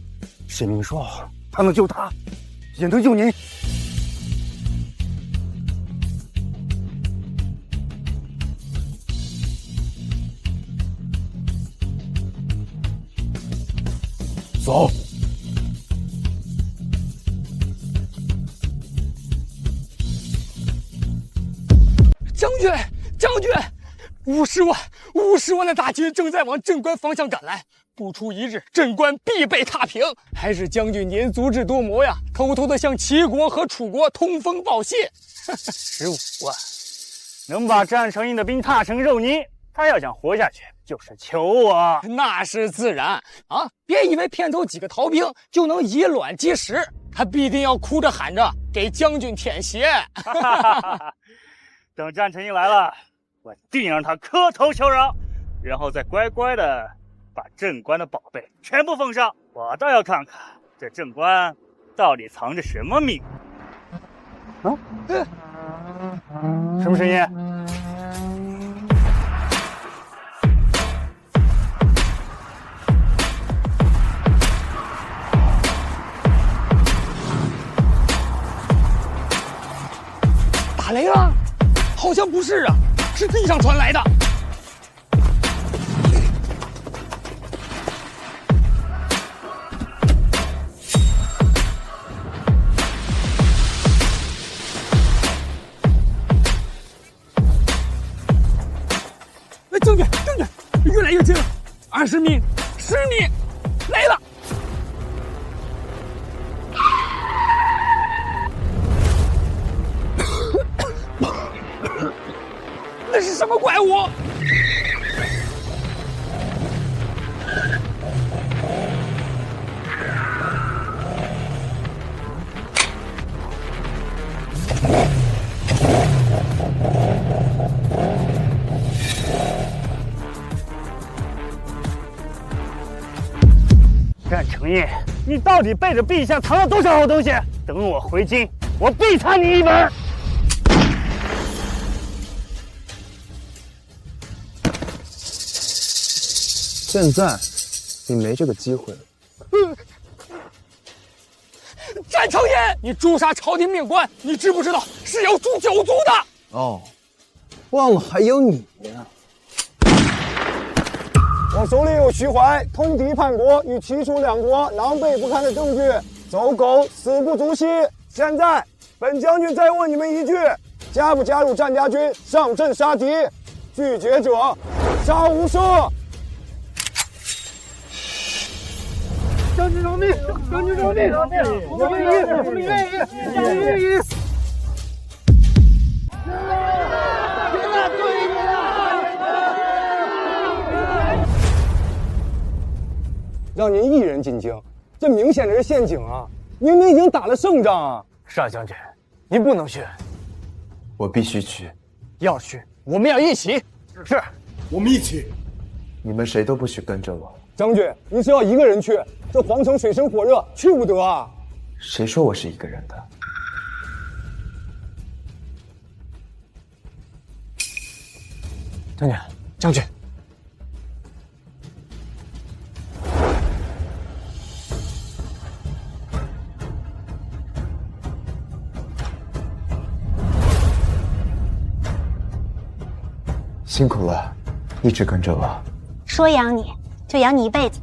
神明说他能救他，也能救您。走。将军，50万的大军正在往镇关方向赶来，不出一日，镇关必被踏平。还是将军您足智多谋呀，偷偷的向齐国和楚国通风报信。15万，能把战成印的兵踏成肉泥，他要想活下去，就是求我。那是自然啊！别以为骗走几个逃兵就能以卵击石，他必定要哭着喊着给将军舔鞋。等战成印来了，我定让他磕头求饶，然后再乖乖的把镇关的宝贝全部奉上。我倒要看看这镇关到底藏着什么秘密。什么声音？打雷了？好像不是啊，是地上传来的。将军，越来越近了，20米，10米，来了！那是什么怪物？战成印，你到底背着陛下藏了多少好东西？等我回京，我必查你一本。现在你没这个机会了。战成印，你诛杀朝廷命官，你知不知道是要诛9族的？哦，忘了还有你呀！我手里有徐怀通敌叛国，与齐楚两国狼狈不堪的证据，走狗死不足惜。现在，本将军再问你们一句：加不加入战家军上阵杀敌？拒绝者，杀无赦。将军饶命！将军饶命！我们愿意，我们愿意，我们愿意。让您一人进京，这明显的是陷阱啊！明明已经打了胜仗啊！是啊，将军，您不能去。我必须去。要去，我们要一起。是，我们一起。你们谁都不许跟着我。将军，您是要一个人去？这皇城水深火热，去不得啊！谁说我是一个人的？将军，将军。辛苦了，一直跟着我。说养你就养你一辈子。